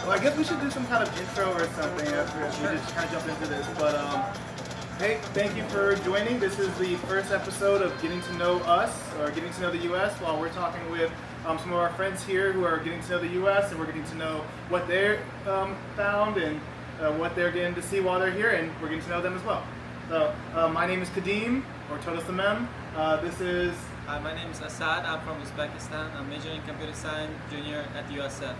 Well, I guess we should do some kind of intro or something after we just kind of jump into this. But hey, thank you for joining. This is the first episode of Getting to Know Us, or Getting to Know the U.S., while we're talking with some of our friends here who are getting to know the U.S., and we're getting to know what they found and what they're getting to see while they're here, and we're getting to know them as well. So my name is Kadim, or Total Samem. This is... my name is Asad. I'm from Uzbekistan. I'm majoring in computer science, junior at USF.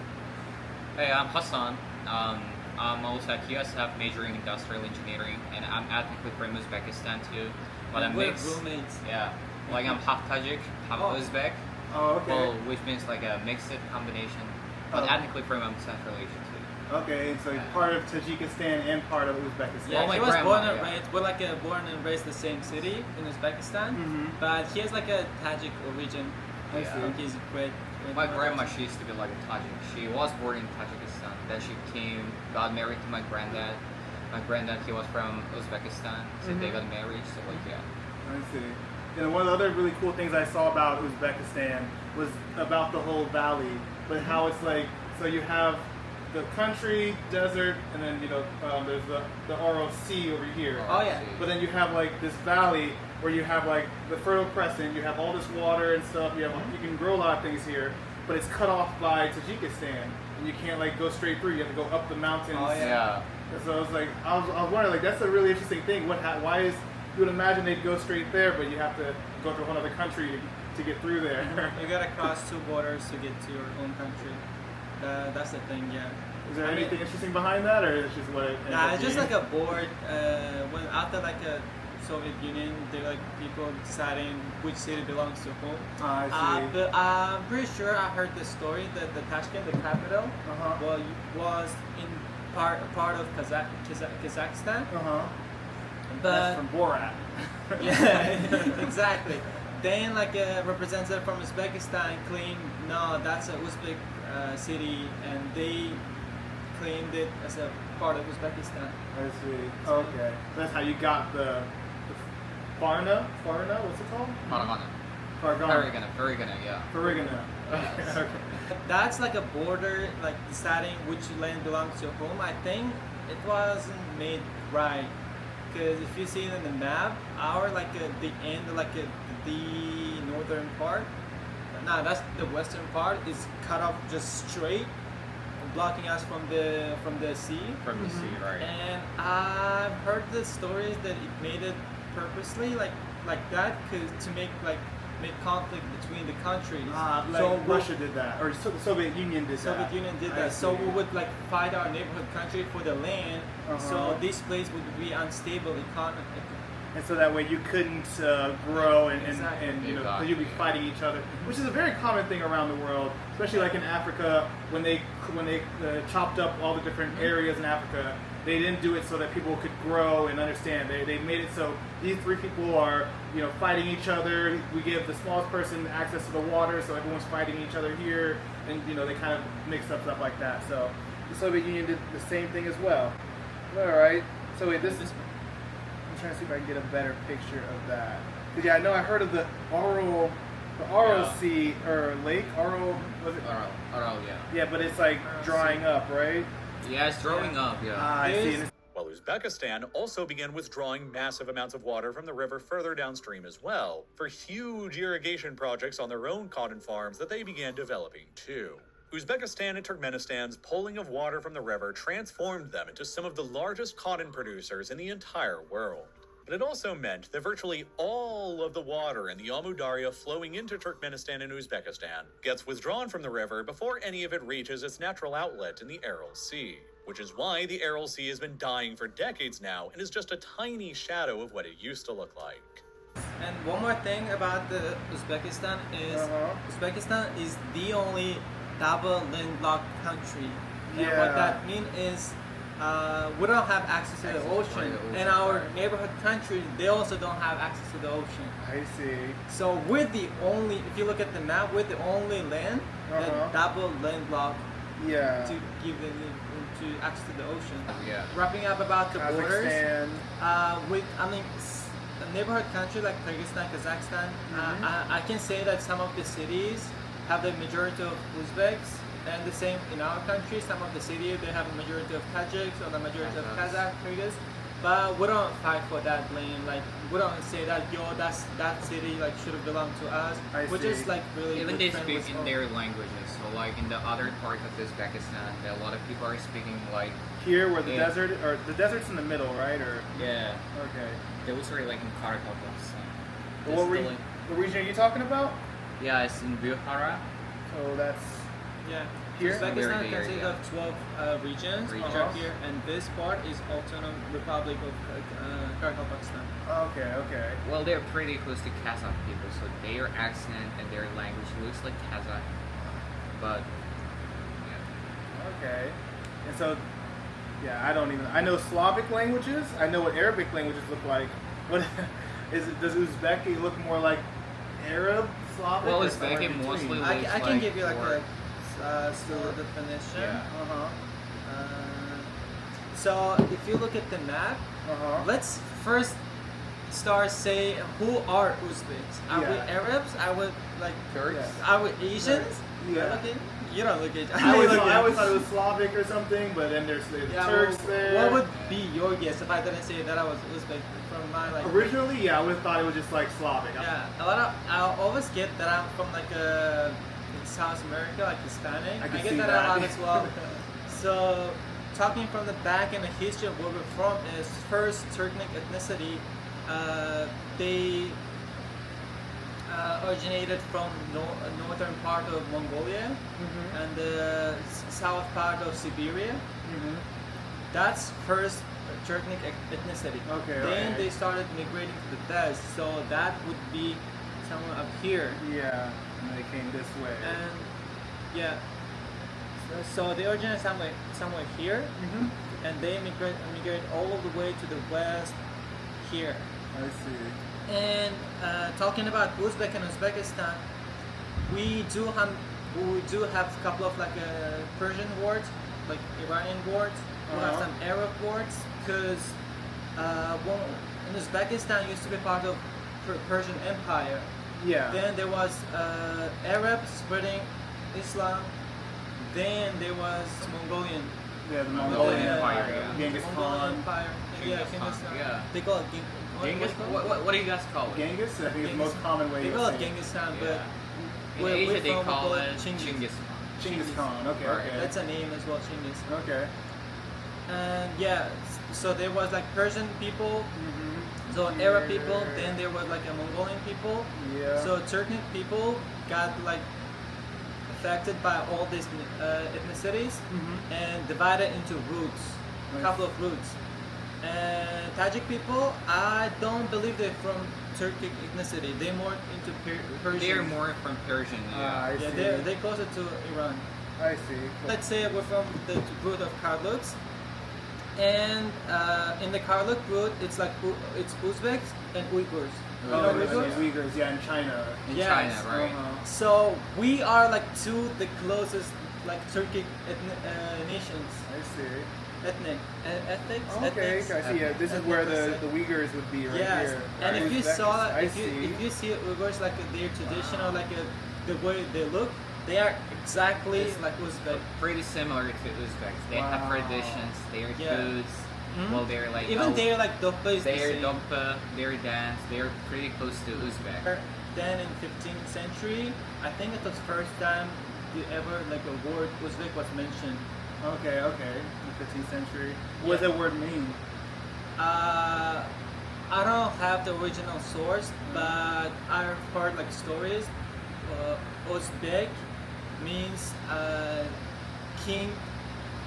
Hey, I'm Hassan. I'm also at USF majoring in industrial engineering, and I'm ethnically from Uzbekistan too. But I'm We're mixed. roommates. Yeah, like I'm half Tajik, half Uzbek. Oh, okay. Well, which means like a mixed combination. But ethnically from Central Asia too. Okay, so he's part of Tajikistan and part of Uzbekistan. Yeah, Well, my he was grandma, born and yeah. raised. We're like born and raised the same city in Uzbekistan, but he has like a Tajik origin. I Yeah. see. He's great. My grandma, she used to be like a Tajik. She was born in Tajikistan. Then she got married to my granddad. My granddad, he was from Uzbekistan, so they got married. So like, yeah. I see. And one of the other really cool things I saw about Uzbekistan was about the whole valley, but how it's like, so you have the country, desert, and then there's the Aral Sea over here. Oh yeah. But then you have like this valley where you have like the Fertile Crescent, you have all this water and stuff, you can grow a lot of things here, but it's cut off by Tajikistan, and you can't like go straight through, you have to go up the mountains. Oh, Yeah. And so I was like, I was wondering, like, that's a really interesting thing. Why is, you would imagine they'd go straight there, but you have to go to another country to get through there. You gotta cross two borders to get to your own country. That's the thing, yeah. Is there anything interesting behind that, or is it just what it ends Nah, up it's just being? like a board. When after like a Soviet Union, they're like people deciding which city belongs to whom. I see. But I'm pretty sure I heard the story that the Tashkent, the capital, was in part of Kazakhstan. That's But from Borat. yeah, exactly. Then like a representative from Uzbekistan claimed, no, that's a Uzbek city, and they claimed it as a part of Uzbekistan. I see. Okay. That's how you got the Farna, what's it called? Fergana, yeah. Fergana. Okay. That's like a border, like deciding which land belongs to whom. I think it wasn't made right, because if you see it in the map, our like the end, like the northern part, no, that's the western part, is cut off just straight, blocking us from the sea. From the sea, right? And I've heard the stories that it made it purposely like that, to make conflict between the countries. Like So Russia did that, or the Soviet Union did that. Soviet Union did I that. So see. we would like fight our neighborhood country for the land. So this place would be unstable economy. And so that way you couldn't grow and Exactly. because you'd be fighting each other, which is a very common thing around the world, especially like in Africa when they chopped up all the different areas in Africa. They didn't do it so that people could grow and understand. They made it so these three people are fighting each other. We give the smallest person access to the water, so everyone's fighting each other here, and they kind of mixed up stuff like that. So the Soviet Union did the same thing as well. All right. So wait, this is. I'm trying to see if I can get a better picture of that. But yeah, I know I heard of the Aral Sea or Lake. Aral, was it? Aral, yeah. Yeah, but it's like drying up, right? Yeah, it's drawing up, yeah. I see. While Uzbekistan also began withdrawing massive amounts of water from the river further downstream as well, for huge irrigation projects on their own cotton farms that they began developing too. Uzbekistan and Turkmenistan's pulling of water from the river transformed them into some of the largest cotton producers in the entire world. But it also meant that virtually all of the water in the Amu Darya flowing into Turkmenistan and Uzbekistan gets withdrawn from the river before any of it reaches its natural outlet in the Aral Sea, which is why the Aral Sea has been dying for decades now and is just a tiny shadow of what it used to look like. And one more thing about the Uzbekistan is the only double landlocked country. And what that means is we don't have access to the ocean, and our neighborhood countries, they also don't have access to the ocean. I see. So we're the only, if you look at the map, we're the only land that double landlocked to give them into access to the ocean. Yeah. Wrapping up about the borders, Kazakhstan. a neighborhood country like Kyrgyzstan, Kazakhstan, I can say that some of the cities have the majority of Uzbeks, And the same in our country, some of the cities they have a majority of Tajiks or the majority of Kazakh. Kazakh Kyrgyz. But we don't fight for that lane. Like we don't say that that city like should have belonged to us. I We're see. just like really Even good they friends speak with in all- their languages. So like in the other part of Uzbekistan, a lot of people are speaking like Here, where the Yeah. desert, or the desert's in the middle, right? Or yeah. okay. Those are like in Karakokos. What the region are you talking about? Yeah, it's in Bukhara. So that's Yeah. Here? Uzbekistan There, consists yeah. of 12 regions Regions. here, and this part is Autonomous Republic of Kyrgyzstan. okay. Okay. Well, they're pretty close to Kazakh people, so their accent and their language looks like Kazakh. But yeah. Okay. And so, yeah, I know Slavic languages. I know what Arabic languages look like. What is it? Does Uzbeki look more like Arab, Slavic? Well, or somewhere Uzbeki in between? mostly I looks can like give you like more- a slow definition. Yeah. So if you look at the map, let's first start say who are Uzbeks? Are we Yeah. Arabs? Are we like Turks? Yeah. Are we Asians? Yeah. You don't look Asian. I always look thought it was Slavic or something, but then there's the Yeah, Turks well, there. what would be your guess if I didn't say that I was Uzbek from my like? Originally, yeah, I would have thought it was just like Slavic. Yeah, I always get that I'm from like in South America, like Hispanic. I can get see that, that. a lot as well. So, talking from the back and the history of where we're from is first Turkmenic ethnicity. They originated from northern part of Mongolia and the south part of Siberia. That's first Turkmenic ethnicity. Okay, Then okay. they started migrating to the west, so that would be somewhere up here. Yeah, and they came this way. And yeah, so they originated somewhere here, and they migrate all of the way to the west here. I see. And talking about Uzbek and Uzbekistan, we do have a couple of like Persian words, like Iranian words. We have some Arab words because in Uzbekistan used to be part of Persian Empire. Yeah. Then there was Arab spreading Islam. Then there was Mongolian. Yeah, the Mongolian Mongolian Empire, yeah. Genghis Mongolian Khan. Empire. Genghis Genghis Khan, Khan. yeah. They call it Genghis, what do you guys call it? Genghis, I think is the Genghis- most common way They to call say it Genghis Khan, Yeah. In where Asia we're they from, we call call it it Chinggis. Chinggis Khan. Genghis Khan. Okay, Right. okay. That's a name as well, Chinggis. Okay. And yeah, so there was like Persian people, so Arab people, then there was like a Mongolian people. Yeah. So Turkic people got like affected by all these ethnicities and divided into roots, a Nice. couple of roots. And Tajik people, I don't believe they're from Turkic ethnicity. They're more into Persian. They're more from Persian, yeah. I Yeah, see. they're closer to Iran. I see. Let's say we're from the root of Karluks, and in the Karluk root, it's like it's Uzbeks and Uyghurs. You know Oh, Uyghurs? the Uyghurs, yeah, in China. In Yes. China, right? So we are like the closest like Turkic nations, I see. ethics. Okay, ethics. I see. Yeah, this is Ethnic where percent. the Uyghurs would be right Yes, here. and if you Uzbekistan, saw, I if see. you see Uyghurs like their traditional, like the way they look, they are exactly It's like Uzbek. Pretty similar to Uzbeks. They have Wow. traditions, their Yeah. foods. Well, they're like Even they're like Doppa is the their same. dompa, their dance. They're pretty close to Uzbek. Then in 15th century, I think it was first time ever like a word Uzbek was mentioned. Okay, okay. In the 15th century. What does that word mean? I don't have the original source, but I've heard like stories. Uzbek means king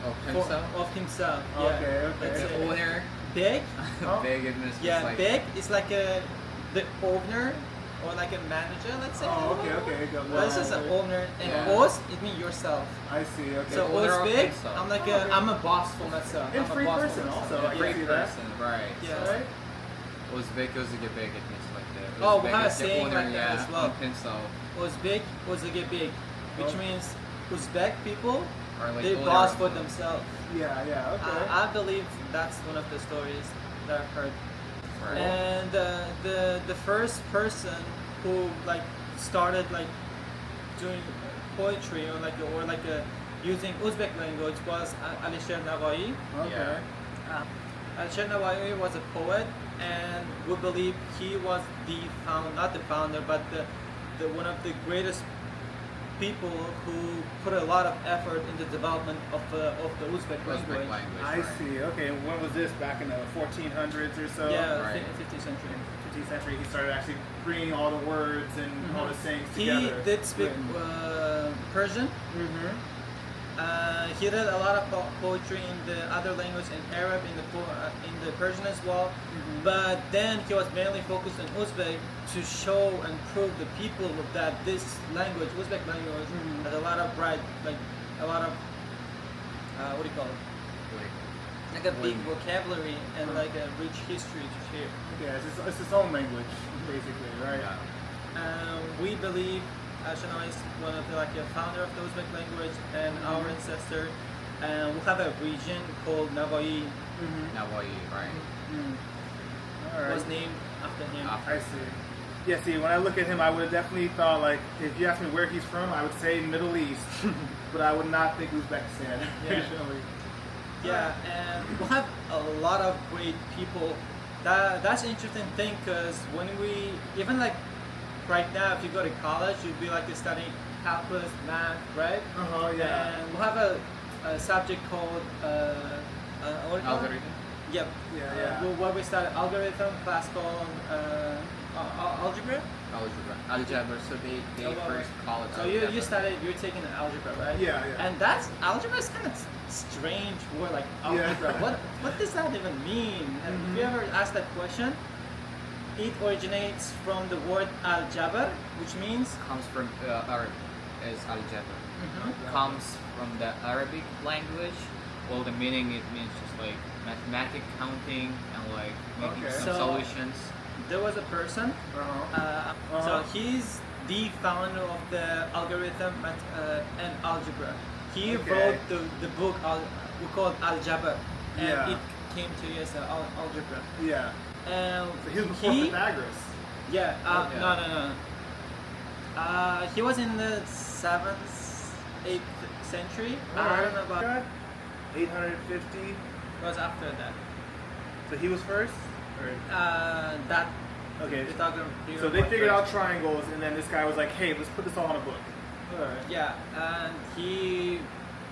Oh, himself? of himself. Yeah. Okay, okay. Let's The say owner. Beg. Oh. Big admins. Yeah, like, beg is like the owner or like a manager. Let's say. Oh, okay, okay. Got Well, this is an one. owner, and Yeah. Oz it means yourself. I see, okay. So owner of Uzbek, himself. I'm like Okay. I'm a boss for myself. And I'm a free boss for person myself. also. I Free can see that. person, right? Yeah. Right? Uzbek, Uzbek, it means like that. Oh, we Uzbek have a is the saying owner, like that yeah, as well. of himself. Uzbek, Uzbek, which Oh. means Uzbek people, Or like they owner boss of for himself. themselves. Yeah, yeah, okay. I believe that's one of the stories that I've heard. Right. And the first person who like started like doing poetry or like using Uzbek language was Alisher Navai. Okay. Alisher Navai was a poet, and we believe he was not the founder, but the one of the greatest people who put a lot of effort in the development of the Uzbek language. I see. Okay, and when was this? Back in the 1400s or so? Yeah, Right. 50th century. 15th century, he started actually bringing all the words and all the sayings together. He did speak Persian. He read a lot of poetry in the other language, in Arab, in the Persian as well. But then he was mainly focused on Uzbek to show and prove the people that this language, Uzbek language, has a lot of a lot of what do you call it? Like a big vocabulary and like a rich history to share. Yeah, it's its own language, basically, right? We believe Ashana is one of the founder of the Uzbek language and our ancestor. And we have a region called Navai. Navai, right? All right. Was named after him. I see. Yeah, see, when I look at him, I would have definitely thought, like, if you asked me where he's from, I would say Middle East, but I would not think Uzbekistan. Yeah. Yeah, and we have a lot of great people. That's an interesting thing because when we, even like right now, if you go to college, you'd be like studying calculus, math, right? Yeah. And we have a subject called what do you call it? Algorithm. Yep. Yeah. Where we study algorithm, classical, algebra. Algebra. So they first call it. So algebra. you're taking algebra, right? Yeah. And algebra is kind of strange word, like algebra. What does that even mean? And if you ever ask that question, it originates from the word Algebra, which means comes from Arabic is algebra. Comes from the Arabic language. Well, the meaning it means just like mathematic counting and like making some solutions. There was a person. So he's the founder of the algorithm and algebra. He wrote the book we call it Algebra, and it came to us as algebra. Yeah. And So he was before Pythagoras. Yeah. No. He was in the 7th, 8th century. I don't know about. 850. It was after that. So he was first. That. Okay. Pythagoras. So they figured out triangles, and then this guy was like, "Hey, let's put this all in a book." Alright. Yeah, and he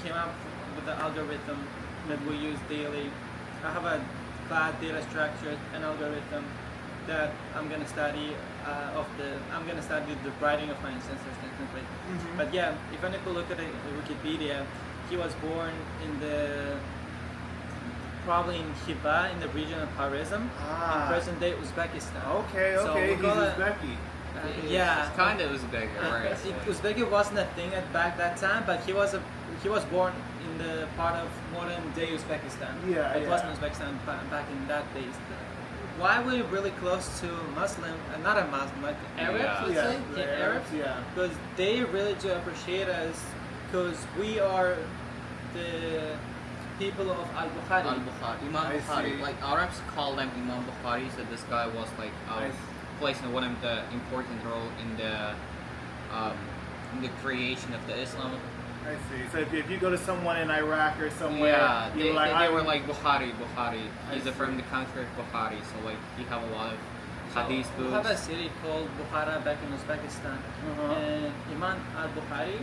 came up with the algorithm that we use daily. I have a class data structure and algorithm that I'm gonna study I'm gonna study the writing of my ancestors technically. But yeah, if any people look at Wikipedia, he was born in probably in Khiva in the region of Khwarezm in present day Uzbekistan. Okay, So we he's call it- Uzbeki. Yeah, It's kind of Uzbek, right? Uzbek wasn't a thing back that time, but he was born in the part of modern day Uzbekistan. Yeah, It wasn't Uzbekistan back in that days. Why we're really close to Muslim, not a Muslim, like Arabs, let's say, Arabs, because they really do appreciate us, because we are the people of Al-Bukhari. Al-Bukhari, Imam Bukhari. Like Arabs call them Imam Bukhari. So this guy was like placed in one of the important role in the creation of the Islam. I see. So if you go to someone in Iraq or somewhere, they were like Bukhari. He's from the country of Bukhari, so like you have a lot of hadith books. We have a city called Bukhara back in Uzbekistan, and Imam al-Bukhari.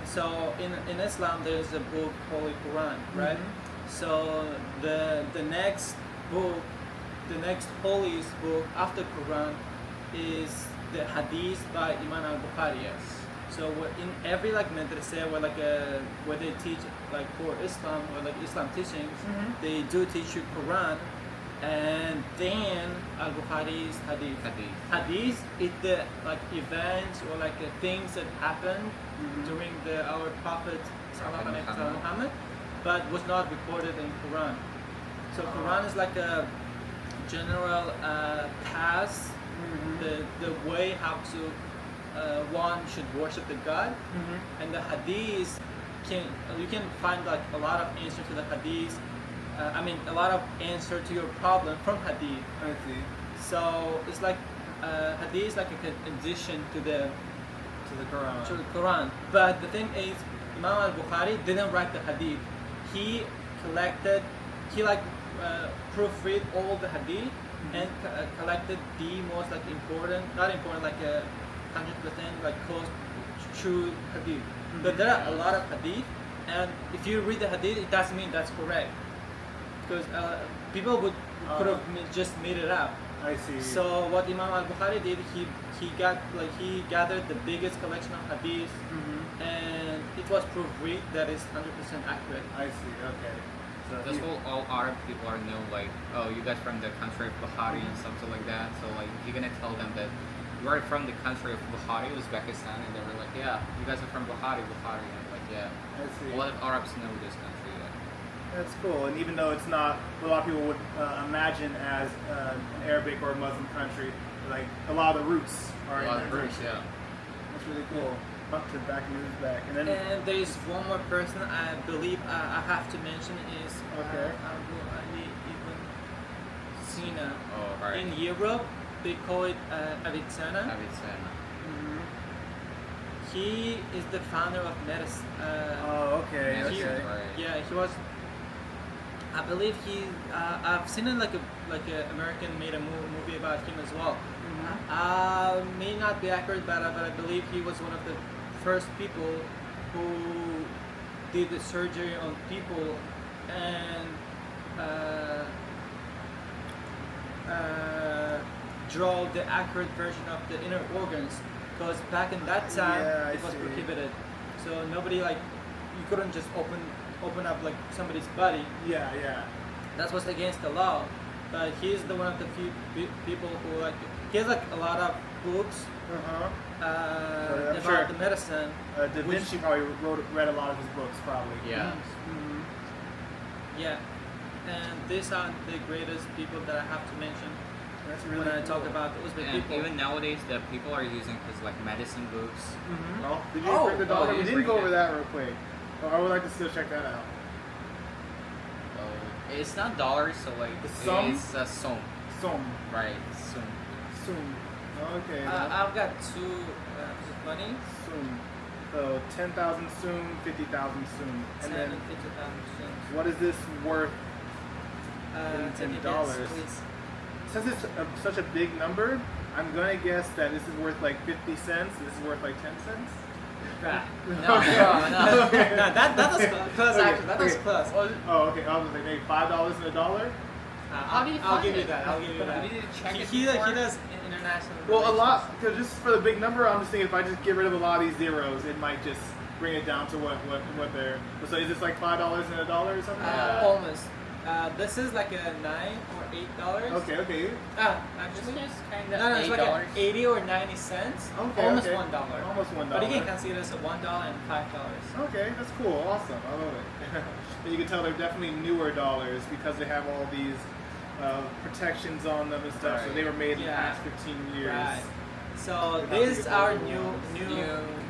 So in Islam, there's a book Holy Quran, right? So the next book, the next holiest book after Quran is the Hadith by Imam al-Bukhari. So in every madrasa where they teach for Islam or Islam teachings, they do teach you Quran, and then al-Bukhari's Hadith. Hadith is the events or things that happened during our Prophet Muhammad, but was not recorded in Quran. So Quran is like a general path, the way how to one should worship the God, and the Hadith you can find a lot of answer to the Hadith. A lot of answer to your problem from Hadith. I see. So it's Hadith is like an addition to the Quran. Quran. But the thing is, Imam Al-Bukhari didn't write the hadith. He collected, he like proofread all the hadith and collected the most like important, not important, like 100% like close true hadith. But there are a lot of hadith, and if you read the hadith, it doesn't mean that's correct, because people could have just made it up. I see. So what Imam Al-Bukhari did, he gathered the biggest collection of hadith, and it was proofread that is 100% accurate. I see. Okay. So That's what all Arab people are know, like, oh, you guys from the country of Bukhari and something like that. So like, you're gonna tell them that you are from the country of Bukhari, Uzbekistan, and they were like, yeah, you guys are from Bukhari, and like, yeah. I see. A lot of Arabs know this country. Yeah. That's cool. And even though it's not what a lot of people would imagine as an Arabic or Muslim country, like a lot of the roots are in that country. Yeah. That's really cool. Up to back in Uzbek. And then And there is one more person I believe I have to mention is Okay. Abu Ali ibn Sina. Oh, right. In Europe, they call it Avicenna. Avicenna. He is the founder of medicine. oh, okay. Yeah, he- Okay. Right. Yeah, he was. I believe he. I've seen it like a American made a movie about him as well. May not be accurate, but I believe he was one of the first people who did the surgery on people and draw the accurate version of the inner organs. Because back in that time, Yeah, I it was see. prohibited. So nobody like you couldn't just open up like somebody's body. Yeah, yeah. That was against the law. But he's the one of the few people who like he has like a lot of books I'm about sure the medicine. Da which- Vinci probably read a lot of his books, probably. Yeah. Yeah, and these are the greatest people that I have to mention That's really when I cool. talk about Uzbek And people. even nowadays, the people are using his like medicine books. Oh, did you Oh, bring the dollar? oh, we you didn't bring go it. over that real quick. Oh, I would like to still check that out. It's not dollars, so like The sum? it's a sum, Som. right? Sum. Sum. Okay. I've got two pieces of money, Sum. So 10,000 Sum, 50,000 Sum. 10 And then and 50,000 soons. what is this worth? Take a guess, dollars. please. Since it's such a big number, I'm gonna guess that this is worth like 50 cents. This is worth like 10 cents. Right. No, Okay. no. Okay. No, that was close Okay, actually. That was okay. close. Oh, okay. I was like maybe $5 and a dollar. How do you I'll find give you it? that. I'll give you that. You need to check it He before? does international. Well, a relations. lot, because just for the big number, I'm just thinking if I just get rid of a lot of these zeros, it might just bring it down to what they're. So is this like $5 and a dollar or something like that? Almost. This is like a $9 or $8. Okay, okay. Actually, Just kind no, of it's like a 80 or 90 cents. Okay, Almost okay. $1. Almost $1. But you can consider this a $1 and $5. Okay, that's cool. Awesome. I love it. And you can tell they're definitely newer dollars because they have all these protections on them and stuff. So Right. they were made in the Yeah. past 15 years. Right. So Without these the are old new ones.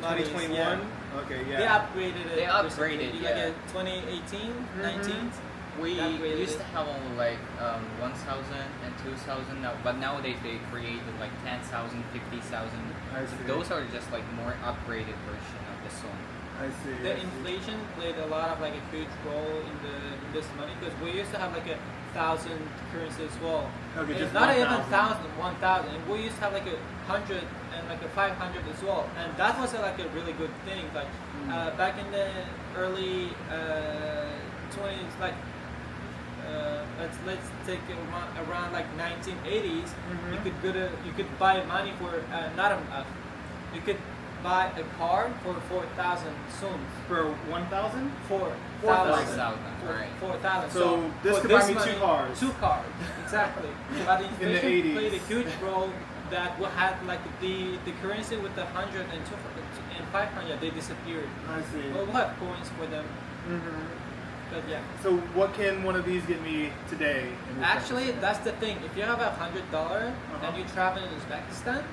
monies, 2021. yeah. Okay, They yeah. upgraded it. They upgraded, recently, yeah. Like a 2018, 19. We Upgraded used it. to have only like 1,000 and 2,000 now, but nowadays they created like 10,000, 50,000. I see. Those are just like more upgraded version of the song. I see. The I see. inflation played a lot of like a huge role in this money because we used to have like 1,000 currency as well. Okay, It's just not even 1,000. 1,000. We used to have like 100 and like 500 as well, and that was like a really good thing. Like back in the early 20s, like let's take it around like 1980s. You could buy money for you could buy a car for 4,000 soons. For 1,000? 4,000. 4,000, right. 4,000. So this for could buy me money, two cars. Two cars, exactly. But the In the inflation 80s. played a huge role. That we had like the currency with the 100 and 200 and 500, they disappeared. I see. Well, we'll have coins for them, but yeah. So what can one of these get me today? in Actually, Uzbekistan? that's the thing. If you have $100 and you travel in Uzbekistan,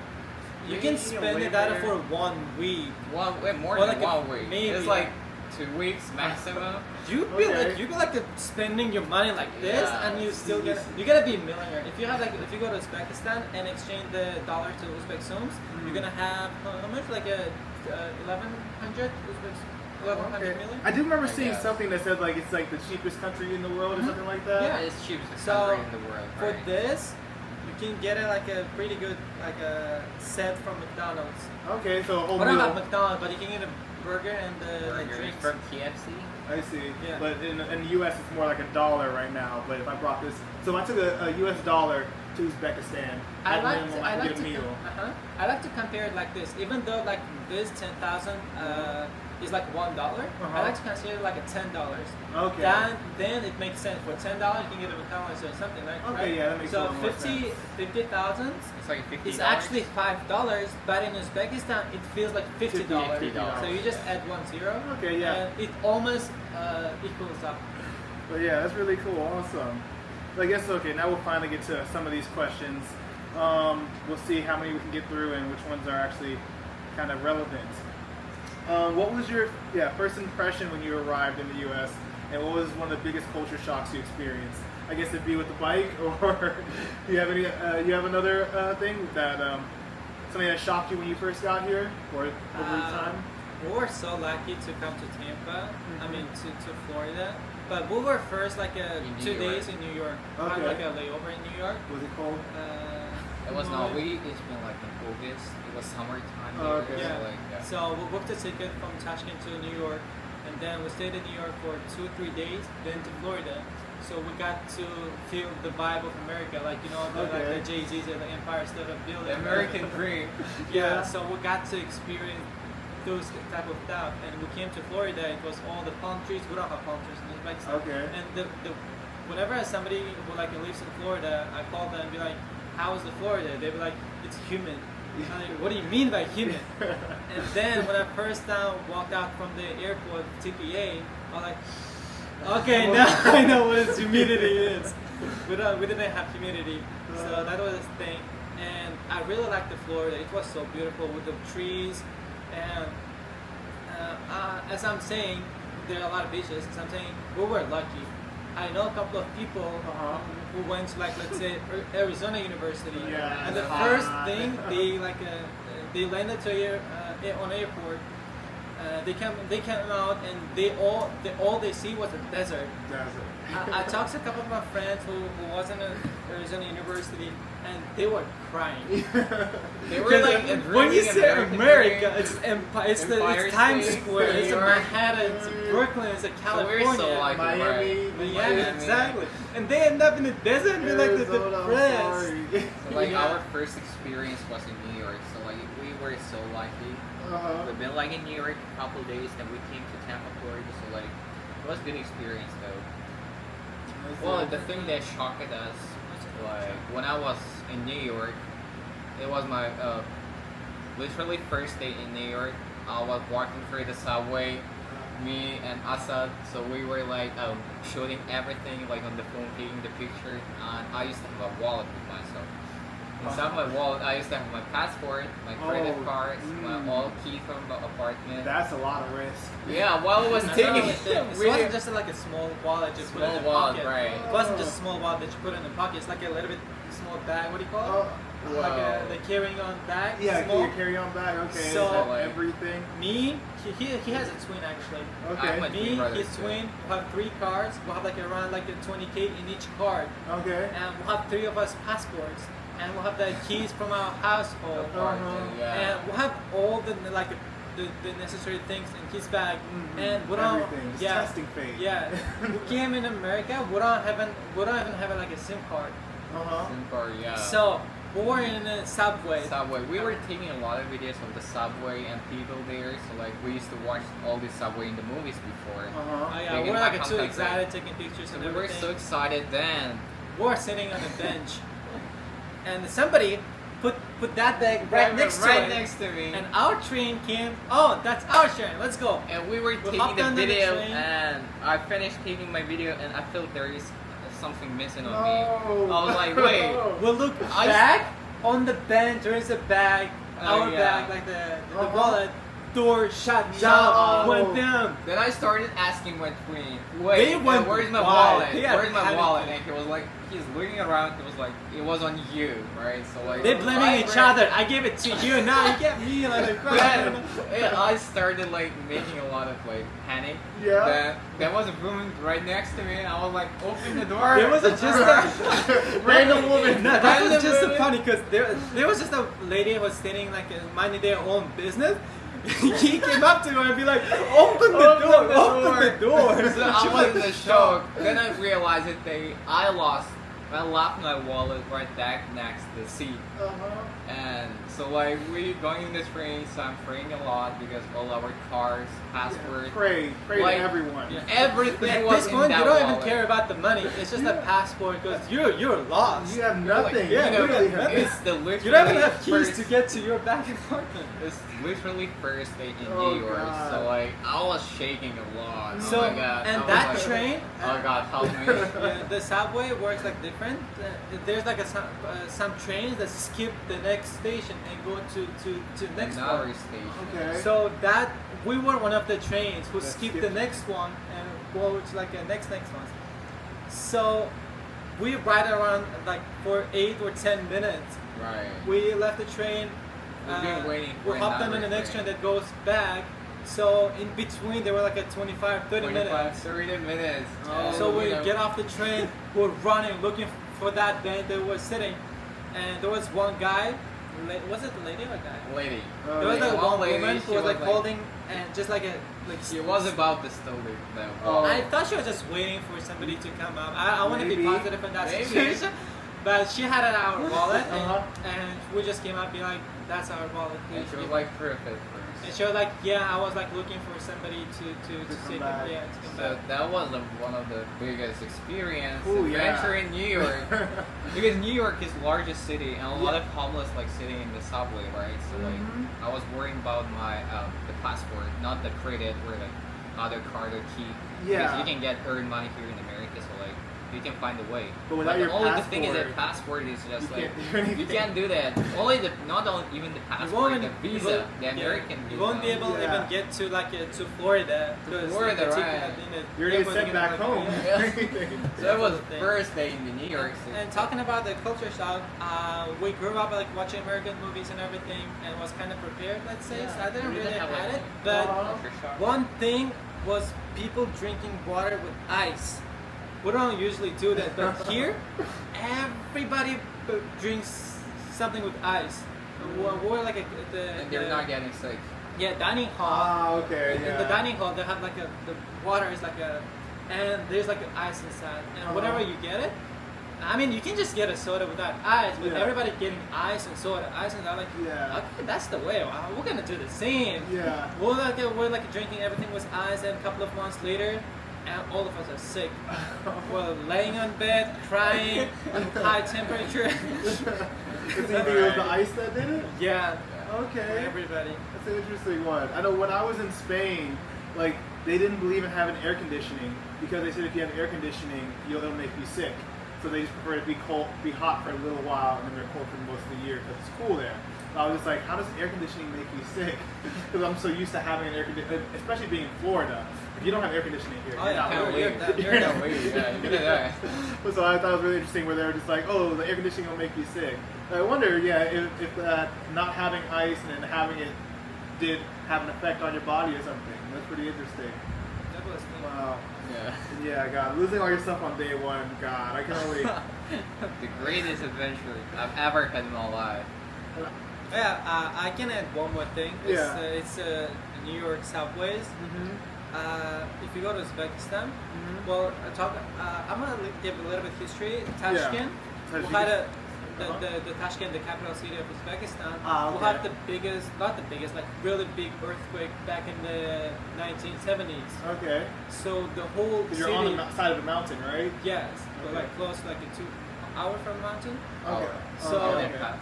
you can You spend live that there. for 1 week. More Or than like a- 1 week. maybe, It's like 2 weeks maximum. You be Okay. like you go like spending your money like this, Yeah. and you still get you gotta be a millionaire. If you have like if you go to Uzbekistan and exchange the dollar to Uzbek soons, you're gonna have how much like a 1,100 Uzbek 1100 million. I do remember seeing guess. something that said like it's like the cheapest country in the world or something like that. Yeah. It's cheapest So, country in the world. For right? this, you can get it like a pretty good like a set from McDonald's. Okay, so a whole But not meal. McDonald's, but you can get a burger and like Burgers drinks. from KFC. I see. Yeah. But in the U.S. it's more like $1 right now. But if I brought this, so if I took a U.S. dollar to Uzbekistan, I at like minimum to, I I could like get a to meal. I like to compare it like this. Even though like this 10,000 is like $1, I like to consider it like a $10. Okay. Then it makes sense. For $10 you can get a McDonald's or something, right? Okay, right? yeah, that makes a so little more 50,000 It's like $50. is actually $5, but in Uzbekistan it feels like $50. $50. So you just add 1 0. Okay, yeah. And it almost equals up. But yeah, that's really cool. Awesome. So I guess okay. Now we'll finally get to some of these questions. We'll see how many we can get through and which ones are actually kind of relevant. What was your first impression when you arrived in the U.S. and what was one of the biggest culture shocks you experienced? I guess it'd be with the bike, or do you have any? You have another thing that something that shocked you when you first got here, or over time? We were so lucky to come to Tampa. I mean, to Florida. But we were first like In 2 New days in New York. We had Okay. like a layover in New York. Was it cold? It was not. It's been like in August. It was summertime. Oh, there, okay. Yeah. So like, yeah. So we booked a ticket from Tashkent to New York, and then we stayed in New York for 2-3 days, then to Florida. So we got to feel the vibe of America, like like Okay. the Jay-Z's or the Empire State of Building. The American dream. Yeah. So we got to experience those type of stuff, and we came to Florida. It was all the palm trees. We don't have palm trees in Uzbekistan. Okay. And whenever somebody who like lives in Florida, I call them and be like, "How is the Florida?" They'd be like, "It's humid." I'm like, "What do you mean by humid?" And then when I first time walked out from the airport TPA, I was like, "Okay, now I know what humidity is." We didn't have humidity, so that was the thing. And I really liked the Florida. It was so beautiful with the trees. And as I'm saying, there are a lot of beaches. So I'm saying we were lucky. I know a couple of people who went to like let's say Arizona University, Yeah, and the it's first hot. thing they landed to on airport. They came out and all they see was a desert. Desert. I talked to a couple of my friends who was in Arizona University, and they were crying. They were like when you say American America, dream. it's Empire, it's Empire Times State, Square, it's New York. Manhattan, it's Brooklyn, it's So California. we're so like Miami. Miami, exactly. And they end up in the desert and be like the Arizona, I'm depressed. sorry. So like Yeah. our first experience was in New York. So like we were so lucky. We've been like in New York a couple of days, then we came to Tampa, Florida. So like it was a good experience though. Well, the thing that shocked us, like when I was in New York, it was my literally first day in New York. I was walking through the subway, me and Asad. So we were like shooting everything like on the phone, taking the picture. And I used to have a wallet with myself. Inside my wallet, I used to have my passport, my credit cards, my all keys from the apartment. That's a lot of risk. Yeah, while I was taking It wasn't just like a small wallet you put in Small the wallet, pocket. right. It wasn't just a small wallet that you put in the pocket. It's like a little bit small bag. What do you call it? Oh, Like wow. the carrying on bag. yeah, small. your carry-on bag. Okay, So- is that everything. Me, he has a twin actually. Okay. I'm a- Me, brothers, his too. twin, we'll have 3 cards. We'll have like around like a 20K in each card. Okay. And we'll have 3 of us passports. And we'll have the keys from our household. Yeah. And we'll have all the like the necessary things in his bag. And we don't Everything. It's testing phase. Yeah. We came in America, we don't even have like a SIM card. SIM card, yeah. So we were in a subway. Subway. We were taking a lot of videos of the subway and people there. So like we used to watch all the subway in the movies before. Oh, yeah, Taking we were my like too contact excited taking pictures So and we were everything. so excited then. We were sitting on a bench, and somebody put that bag right next to it. next to me. And our train came. Oh, that's our train. Let's go. And we were taking hopped the on the video, train. and I finished taking my video, and I felt there is something missing on No. me. I was like, wait. We look back on the bench. There is a bag, our yeah. bag, like the wallet. door shut No. down, went down. Then I started asking my twin, They wait, went where's my wild. wallet? They had Where's my panic. wallet? And he was like, he's looking around. He was like, it was on you, right? So like, They're blaming each other. I gave it to you, now you get me. Like, Then I started like making a lot of like panic. Yeah. Then there was a woman right next to me. And I was like, open the door. There was just a Random woman. No, that Random was just woman. funny because there was just a lady who was sitting like minding their own business. He came up to her and be like, open the door, open the door. So I was in the shock. Then I realized that I left my wallet right back next to the seat. And so like we going in the train, so I'm praying a lot because all our cars, password, Pray like, to everyone. everything At was this in point, that you don't wallet. even care about the money. It's just a passport because you're lost. You have You're like, nothing. yeah, you literally you have have nothing. It's the literally You don't even have keys first, to get to your back apartment. It's literally first day in Oh, New York, God. so like I was shaking a lot. So, oh my God. and I was that like, train, Oh God, help me. yeah, the subway works like different. There's like some trains that skip the next station and go to next Another one. station. Okay. So that we were one of the trains who That skipped skipped. the next one and go to like the next one. So we ride around like for 8 or 10 minutes. Right. We left the train. We've been waiting We for hopped on another the next train. train that goes back. So in between there were like a 25, 30 minutes. 30 minutes. So we you know, get off the train, we're running, looking for that band that was sitting. And there was one guy, was it a lady or a guy? lady. There was like one one lady, woman she who was like was holding and just like a like. She was about to steal the Oh. I thought she was just waiting for somebody to come up. I want to be Maybe. positive in that Maybe. situation, but she had it our wallet, Uh-huh. and we just came up, be like, "That's our wallet." And please she was give like it." perfect And first. she was like, "Yeah, I was like looking for somebody to come take back. it, yeah, to come So back." that was one of the biggest experience Ooh, yeah. adventure in New York. Because New York is largest city and a lot of homeless like sitting in the subway, right? So like I was worrying about my the passport, not the credit or like other card or key. Yeah. Because you can get earned money here in America, so like you can find a way. But without your the thing is that passport, passport is just you like can't do anything. you can't do that. Only even the passport, the visa, the American You visa. won't be able to Yeah. even get to like to Florida. because Florida, the ticket right. at the end of- you're they gonna wasn't sent back gonna, home. yeah. So that was That's the thing. first day in the New York City. And talking about the culture shock, we grew up like watching American movies and everything, and was kind of prepared, let's say. So I didn't We really didn't have, had like, it, but culture shock. one thing was people drinking water with ice. We don't usually do that, but here, everybody drinks something with ice. We're like And they're not getting sick. yeah, dining hall. Ah, okay, In yeah. the dining hall, they have like the water is like and there's like an ice inside, and whatever you get it. I mean, you can just get a soda without ice, but Yeah. everybody getting ice and soda, ice and soda. Like, Yeah. okay, that's the way. We're gonna do the same. Yeah. We're like drinking everything with ice, and a couple of months later, and all of us are sick. We're laying on bed, crying, high temperature. So you think it was the ice that did it? Yeah, Okay. everybody. That's an interesting one. I know when I was in Spain, like they didn't believe in having air conditioning because they said if you have air conditioning, it'll make you sick. So they just prefer to be cold, be hot for a little while, and then they're cold for most of the year because it's cool there. So I was just like, how does air conditioning make you sick? Because I'm so used to having an air conditioning, especially being in Florida. If you don't have air conditioning here, Oh, you're yeah, not Can't really- wait. you're Can't wait. Yeah, you're gonna die. So I thought it was really interesting where they were just like, oh, the air conditioning will make you sick. I wonder, yeah, if not having ice and then having it did have an effect on your body or something. That's pretty interesting. That was Wow. Yeah. Yeah, God, losing all your stuff on day one, God, I can only. The greatest adventure I've ever had in my life. Yeah, I can add one more thing. Yeah. It's New York subways. If you go to Uzbekistan, well, I'm gonna give a little bit history. Tashkent, Tajik- we had Uh-huh. the Tashkent, the capital city of Uzbekistan, Ah, we okay. had the biggest, not the biggest, like really big earthquake back in the 1970s. Okay. So the whole Because city, you're on the side of a mountain, right? yes, we're Okay. like close, like a 2 hour from the mountain. Okay. So- Oh, Yeah, okay. path.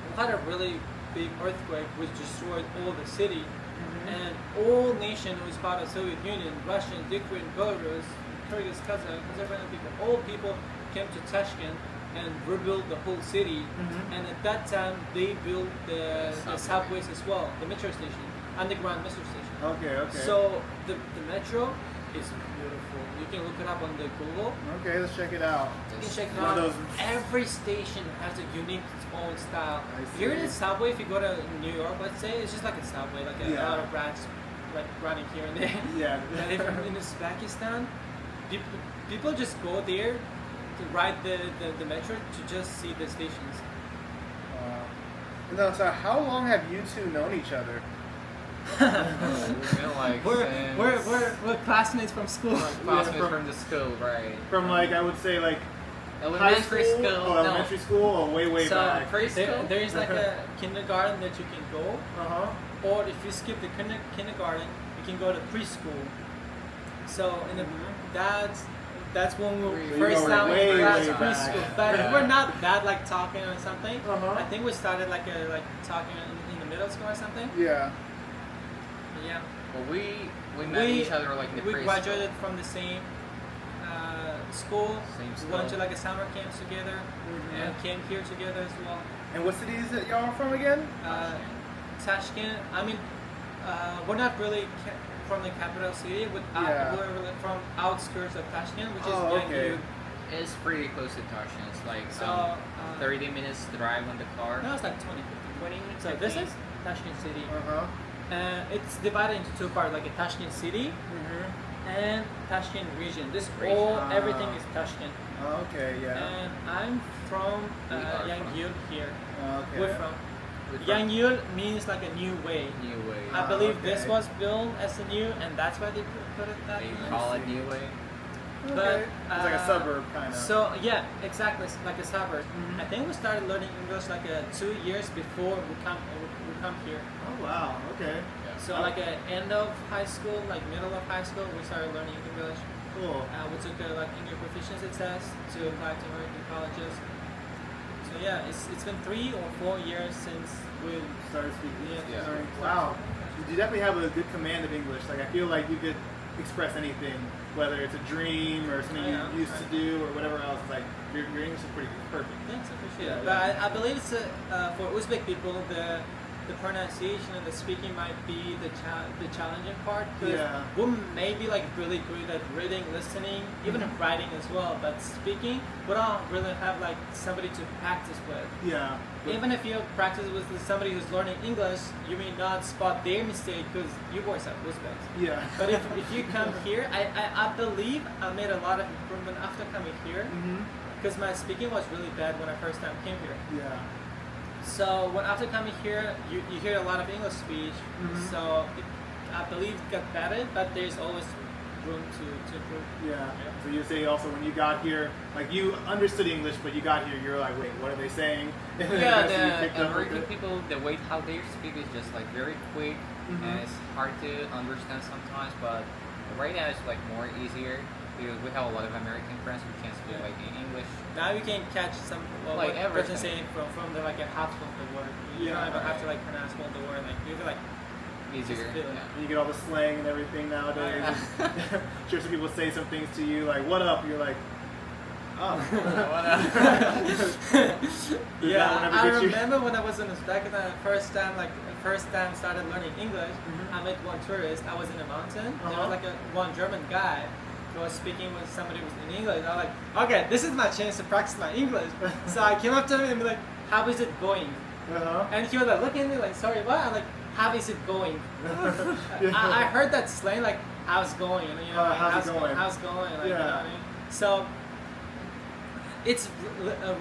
We had a really big earthquake which destroyed all the city, and all nation who was part of Soviet Union, Russian, Ukraine, Belarus, Kyrgyz, Kazakh, Azerbaijan people, all people came to Tashkent and rebuilt the whole city. And at that time, they built the subways as well, the metro station. underground metro station. Okay. So the metro is beautiful. You can look it up on the Google. Okay, let's check it out. You can check it One of out. those- Every station has a unique own style. I see. Here in the subway, if you go to New York, let's say, it's just like a subway, like a Yeah. lot of rats like running here and there. Yeah. But if in Uzbekistan, people just go there to ride the metro to just see the stations. No, so how long have you two known each other? We've been like We're classmates from school. classmates Yeah, from the school, right? From like I would say like Elementary high school. Oh, elementary school, or way So back. Preschool. there is like a kindergarten that you can go, Uh-huh. or if you skip the kindergarten, you can go to preschool. So in the that's when we So you first go time way, in class way back. preschool. But Yeah. we're not that like talking or something. Uh-huh. I think we started like talking in the middle school or something. Yeah. Yeah. Well, we met each other like in the we preschool. graduated from the same school. Same We went to school. like a summer camps together and came here together as well. And what cities that y'all are from again? Tashkent. I mean, we're not really from the capital city. Yeah. We're really from outskirts of Tashkent, which is Oh, okay. Yangon. It's pretty close to Tashkent. It's like So, 30 minutes drive on the car. No, it's like 20, 20 So this is Tashkent city. Uh-huh. It's divided into two parts, like a Tashkent city and Tashkent region. This Region. everything is Tashkent. Okay, yeah. And I'm from We are from- Yangon here. Okay. We're from. We're from Yangon means like a new way. New Way. I believe this okay. was built as a new, and that's why they put it that They way. call it New Way. Okay. But, It's like a suburb, kind of. So yeah, exactly, it's like a suburb. Mhm. I think we started learning English like 2 years before we come here. Oh, wow. Okay. So like at end of high school, like middle of high school, we started learning English. Cool. We took like English proficiency test to apply to American colleges. So yeah, it's been 3 or 4 years since we Started speaking. Yeah. Learning. Wow. You definitely have a good command of English. Like, I feel like you could express anything, whether it's a dream or something Yeah, you used to do or whatever else. Like, your English is pretty perfect. Thanks, I appreciate Yeah, it. But I believe it's for Uzbek people, the pronunciation and the speaking might be the challenging part. Because Yeah. we may be like really good at reading, listening, even writing as well. But speaking, we don't really have like somebody to practice with. Yeah. Even if you practice with somebody who's learning English, you may not spot their mistake because you boys are Uzbeks. Yeah. But if you come here, I believe I made a lot of improvement after coming here Mm-hmm. because my speaking was really bad when I first time came here. Yeah. So when after coming here, you hear a lot of English speech. Mhm. So I believe it got better, but there's always room to improve. Yeah. So you say also when you got here, like you understood English, but you got here, you're like, wait, what are they saying? And then Yeah, so you picked the up with American it. people, the way how they speak is just like very quick, Mhm. and it's hard to understand sometimes. But right now it's like more easier because we have a lot of American friends who can speak like in English. Now you can catch some Like what person everything. saying from the like a half of the word. You Yeah, don't even have to right. like pronounce all the word. Like you can like Easier. Just feel it. Yeah. You get all the slang and everything nowadays. Oh, Sure, some people say some things to you like, "What up?" You're like, "Oh." Does yeah, that one ever I get you? remember when I was in Uzbekistan, first time started learning English. Mhm. I met one tourist. I was in a mountain. There Uh-huh. was like one German guy who was speaking with somebody who was in English. I was like, okay, this is my chance to practice my English. So I came up to him and be like, how is it going? Uh-huh. And he was like looking at me like, sorry, what? I'm like, how is it going? I heard that slang like, how's going? You know, like, how's it going? How's going? Like, you know Yeah. what I mean? So it's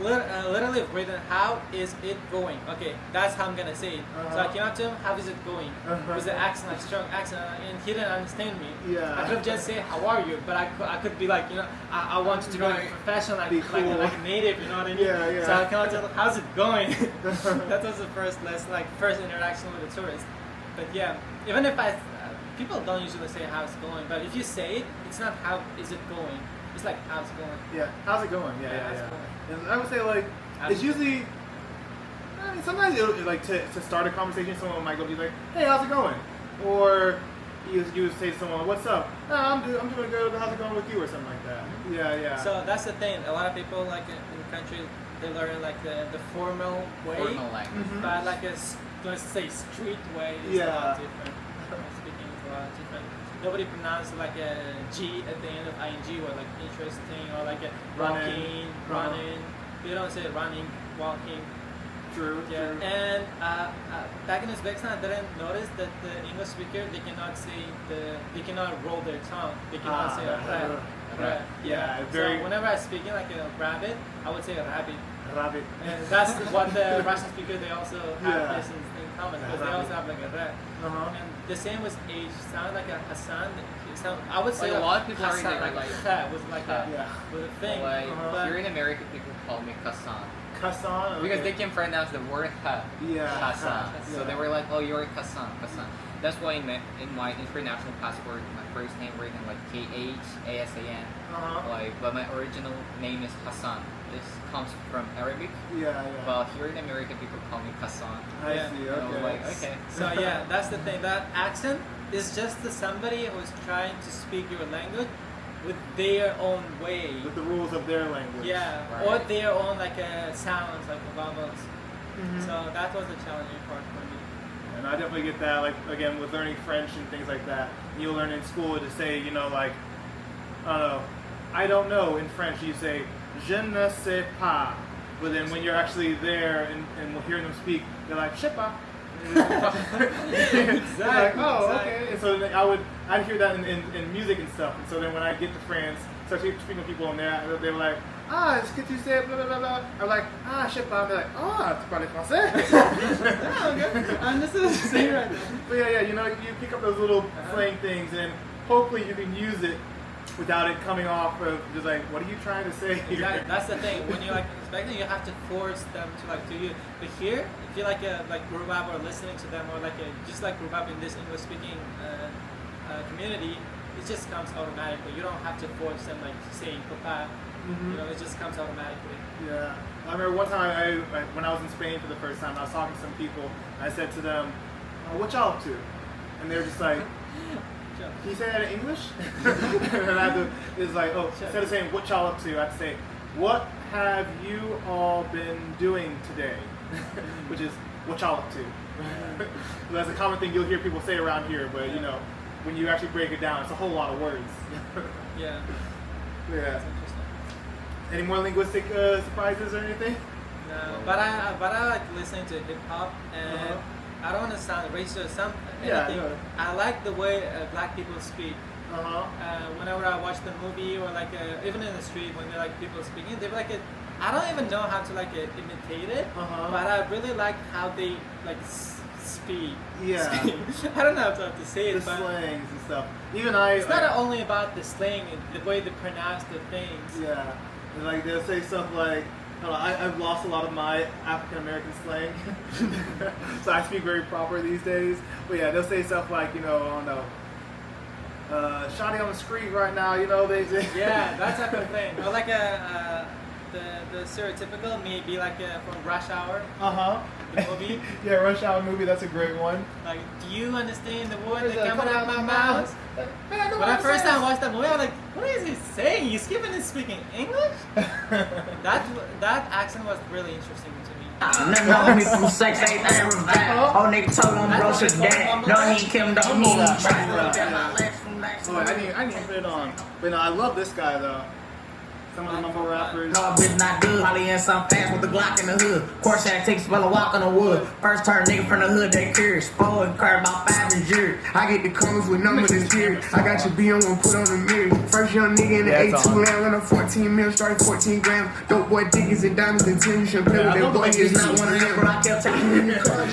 literally written, how is it going? Okay, that's how I'm gonna say it. So I Uh-huh. came up to him, how is it going? With the accent, like strong accent, and he didn't understand me. Yeah. I could have just said, how are you? But I could be like, you know, I want you to be like Right. professional, like, Be cool. like native, you know what I mean? Yeah, yeah. So I came up to him, how's it going? That was the first lesson, like first interaction with a tourist. But yeah, even if people don't usually say how it's going, but if you say it, it's not how is it going. It's like how's it going. Yeah. How's it going? Yeah, Yeah, yeah, how's it yeah. going? And I would say like it's usually. I mean, sometimes like to start a conversation, someone might go be like, "Hey, how's it going?" Or you would say to someone, "What's up?" "No, I'm doing good. How's it going with you?" Or something like that. Yeah, yeah. So that's the thing. A lot of people like in the country, they learn like the formal way, Formal language. Mhm. but like let's say street way is a Yeah. lot different. nobody pronounces like a G at the end of ing or like interesting or like a walking, running. They don't say running, walking. True. Yeah. True. And back in Uzbekistan, I didn't notice that the English speaker they cannot roll their tongue. They cannot say right. right. Yeah. So Very. whenever I speaking like a rabbit, I would say rabbit. Rabbit. And that's what the Russian speaker they also have Yeah. this in common because they also have like a re. And the same with H. Sound like a Hassan. I would say Like, a lot of people are Hassan, really like like- that was like a Yeah. with a thing. Like But here in America, people call me Kassan Kassan. because they okay. can pronounce the word ha. Yeah. Kassan. So Yeah. they were like, oh, you're Kassan, Kassan. That's why in my international passport, my first name written like Khasan. Like, but my original name is Hassan. This comes from Arabic. Yeah. Well, here in America, people call me Kassan. I Yeah. see. And I was Okay. like, okay. So yeah, that's the thing. That accent is just somebody who's trying to speak your language with their own way. With the rules of their language. Yeah, Right. or their own like sounds, like vowels. Mhm. So that was a challenging part for me. And I definitely get that, like, again, with learning French and things like that. You'll learn in school to say, you know, like, I don't know, I don't know in French, you say, je ne sais pas. But then when you're actually there and hearing them speak, they're like, je sais pas. They're like, oh, okay. And so then I'd hear that in music and stuff. And so then when I get to France, start speaking with people in there, they were like, ah, est-ce que tu sais, blah, blah, blah, blah. I'm like, ah, je sais pas. They're like, ah, tu parles français? Oh, okay. I'm just saying right now. But yeah, you know, you pick up those little slang things, and hopefully you can use it without it coming off of just like, what are you trying to say here? Exactly. That's the thing. When you're like expecting, you have to force them to like do you. But here, if you like grew up or listening to them or just like grew up in this English speaking community, it just comes automatically. You don't have to force them like saying papa. You know, it just comes automatically. Yeah. I remember one time I when I was in Spain for the first time, I was talking to some people, and I said to them, what y'all up to? And they were just like, can you say that in English? And I had to, it's like, oh, instead of saying what y'all up to, I had to say, what have you all been doing today? Which is what y'all up to. So that's a common thing you'll hear people say around here, but you know, when you actually break it down, it's a whole lot of words. Yeah. Yeah. That's interesting. Any more linguistic surprises or anything? No, but I like listening to hip hop and I don't want to sound racist. Anything. no. I like the way black people speak. Whenever I watch the movie or even in the street when they're like people speaking, they're like I don't even know how to imitate it, but I really like how they speak. Yeah. I don't know how to say The it, but slangs and stuff. Even it's not only about the slang, the way they pronounce the things. Yeah. And like they'll say stuff like, I don't know, I've lost a lot of my African American slang, so I speak very proper these days. But yeah, they'll say stuff like, you know, I don't know, shawty on the street right now, you know, they Yeah, that type of thing. Or the stereotypical maybe from Rush Hour, the movie. Yeah, Rush Hour movie, that's a great one. Like, do you understand the words Where's that that come out of my mouth? Man, I know When what I first I'm time watched that movie, I was like, what is he saying? He's skipping and speaking English? That accent was really interesting to me. Nothing on me from sex, ain't nothing revived. Old nigga told him bro should dad. No, he Kim, don't need me. Oh, I didn't even put it on. But no, I love this guy though. Some of the mumble rappers. No, bitch not good. Holly in some fast with the Glock in the hood. Course that takes spell a walk on the wood. First turn nigga from the hood, they curious. Spoiled car about 5 and jury. I get the cones with numbers and period. I got your B on one put on the mirror. First young nigga in the A2 land when I'm 14 mil, started 14 grams. Dope boy diggies and diamonds and tin. You should play with that boy, is not one of them. Bro, I kept taking you in the car.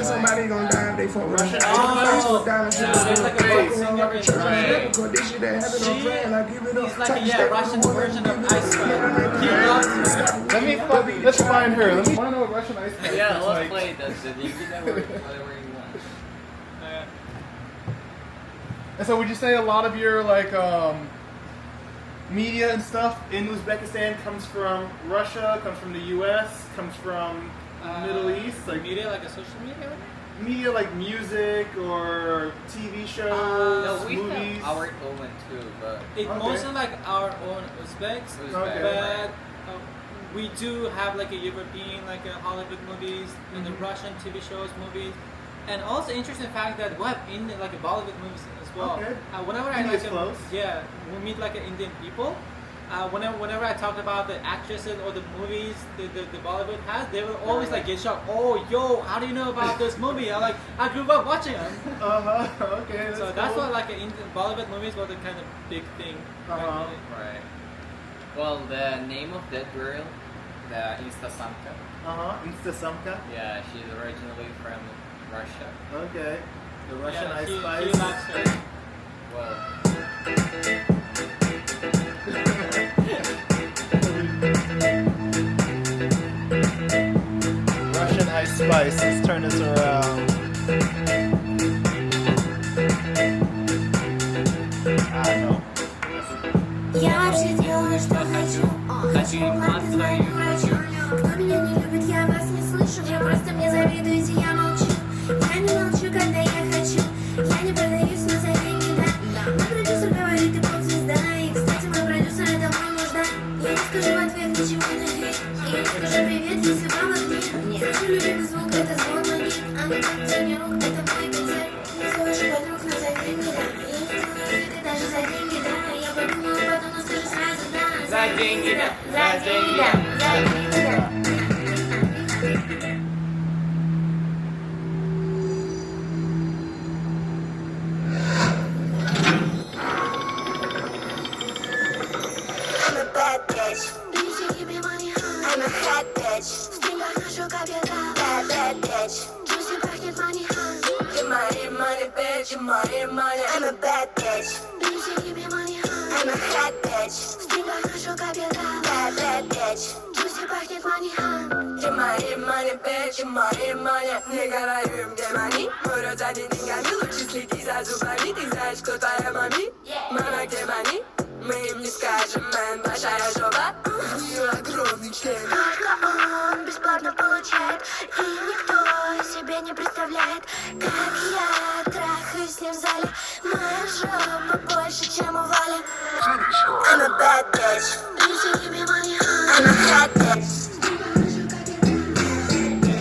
Somebody gonna die if they fuck with us. Oh, there's like a folk singer in Russia. This shit that happened on brand. He's like a Russian version of Ice Spice. He loves her. Let's find her. Let me. Want to know what Russian Ice Spice Yeah, is let's like? play that. You can never whatever you want. And so, would you say a lot of your media and stuff in Uzbekistan comes from Russia, comes from the U.S., comes from Middle East, like media, like a social media? media like music or TV shows, No, we movies? have our own too, but It's Okay. mostly like our own Uzbeks, Okay. but we do have like a European, like a Hollywood movies, and the Russian TV shows, movies. And also interesting fact that we have Indian like Bollywood movies as well. Okay. Whenever I India's like close. yeah, we meet like Indian people. Whenever I talk about the actresses or the movies the Bollywood has, they will always like get shocked. Oh, yo, how do you know about this movie? I'm like, I grew up watching them. Okay. So that's why like Indian Bollywood movies were the kind of big thing. Right. Well, the name of that girl, the Instasamka. Instasamka. Yeah, she's originally from Russia. Okay. The Russian Yeah, Ice he Spice. likes her. Well, Russian Ice Spice. Let's turn this around. I don't know. Я вообще делаю, что хочу. Хочу Ладно, знаю, не врачу. Кто меня не любит, я вас не слышу. Вы просто мне завидуете, я молчу. Я не молчу, когда я хочу. Я не продаюсь, но за деньги, да. Мой продюсер говорит, ты поп-звезда. И, кстати, мой продюсер, это мой нужда. Я не скажу в ответ ничего на хейт. Я не скажу привет, если вам огни. Слышу любимый звук, это звон ноги. А не как тени рук, это мой концерт. Не слышу подруг, но за деньги, да. Я не делаю виды даже за деньги, да. Я подумала, потом, но скажу сразу, да. За деньги, да. За деньги, да. За деньги, да. I'm a bad bitch. Do you see give me money, huh? I'm a bad bitch. В деньгах ношу капитал. Bad bitch. Juicy пахнет money, huh? Give money, bitch. Give money. I'm a bad bitch. Do you see give me money, huh? I'm a bad bitch. В деньгах ношу капитал. Bad bitch. Juicy пахнет money, huh? Give money, bitch. Give money. Не говорю им, где money. Муроча деньгами лучше следи за зубами. Ты знаешь, кто твоя мами? Мама, где money? Мы им не скажем, мэн, большая жопа. Огромный член. Только он бесплатно получает. И никто себе не представляет, как я трахаюсь с ним в зале. Моя жопа больше, чем у Вали. I'm a bad bitch. You say give me money, huh? I'm a bad bitch.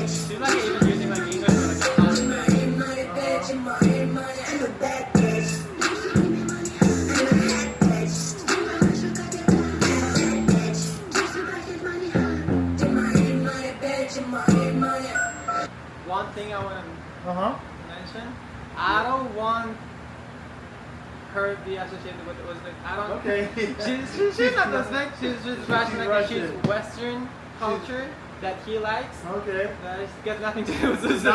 She's like even using like English like a house. Money, bitch. I'm a bad bitch. One thing I want to mention, I don't want her to be associated with Uzbek. I don't. Okay. She's not Uzbek. She's just Russian. Like Russian. she's Western culture that he likes. Okay. That has got nothing to do with Uzbek.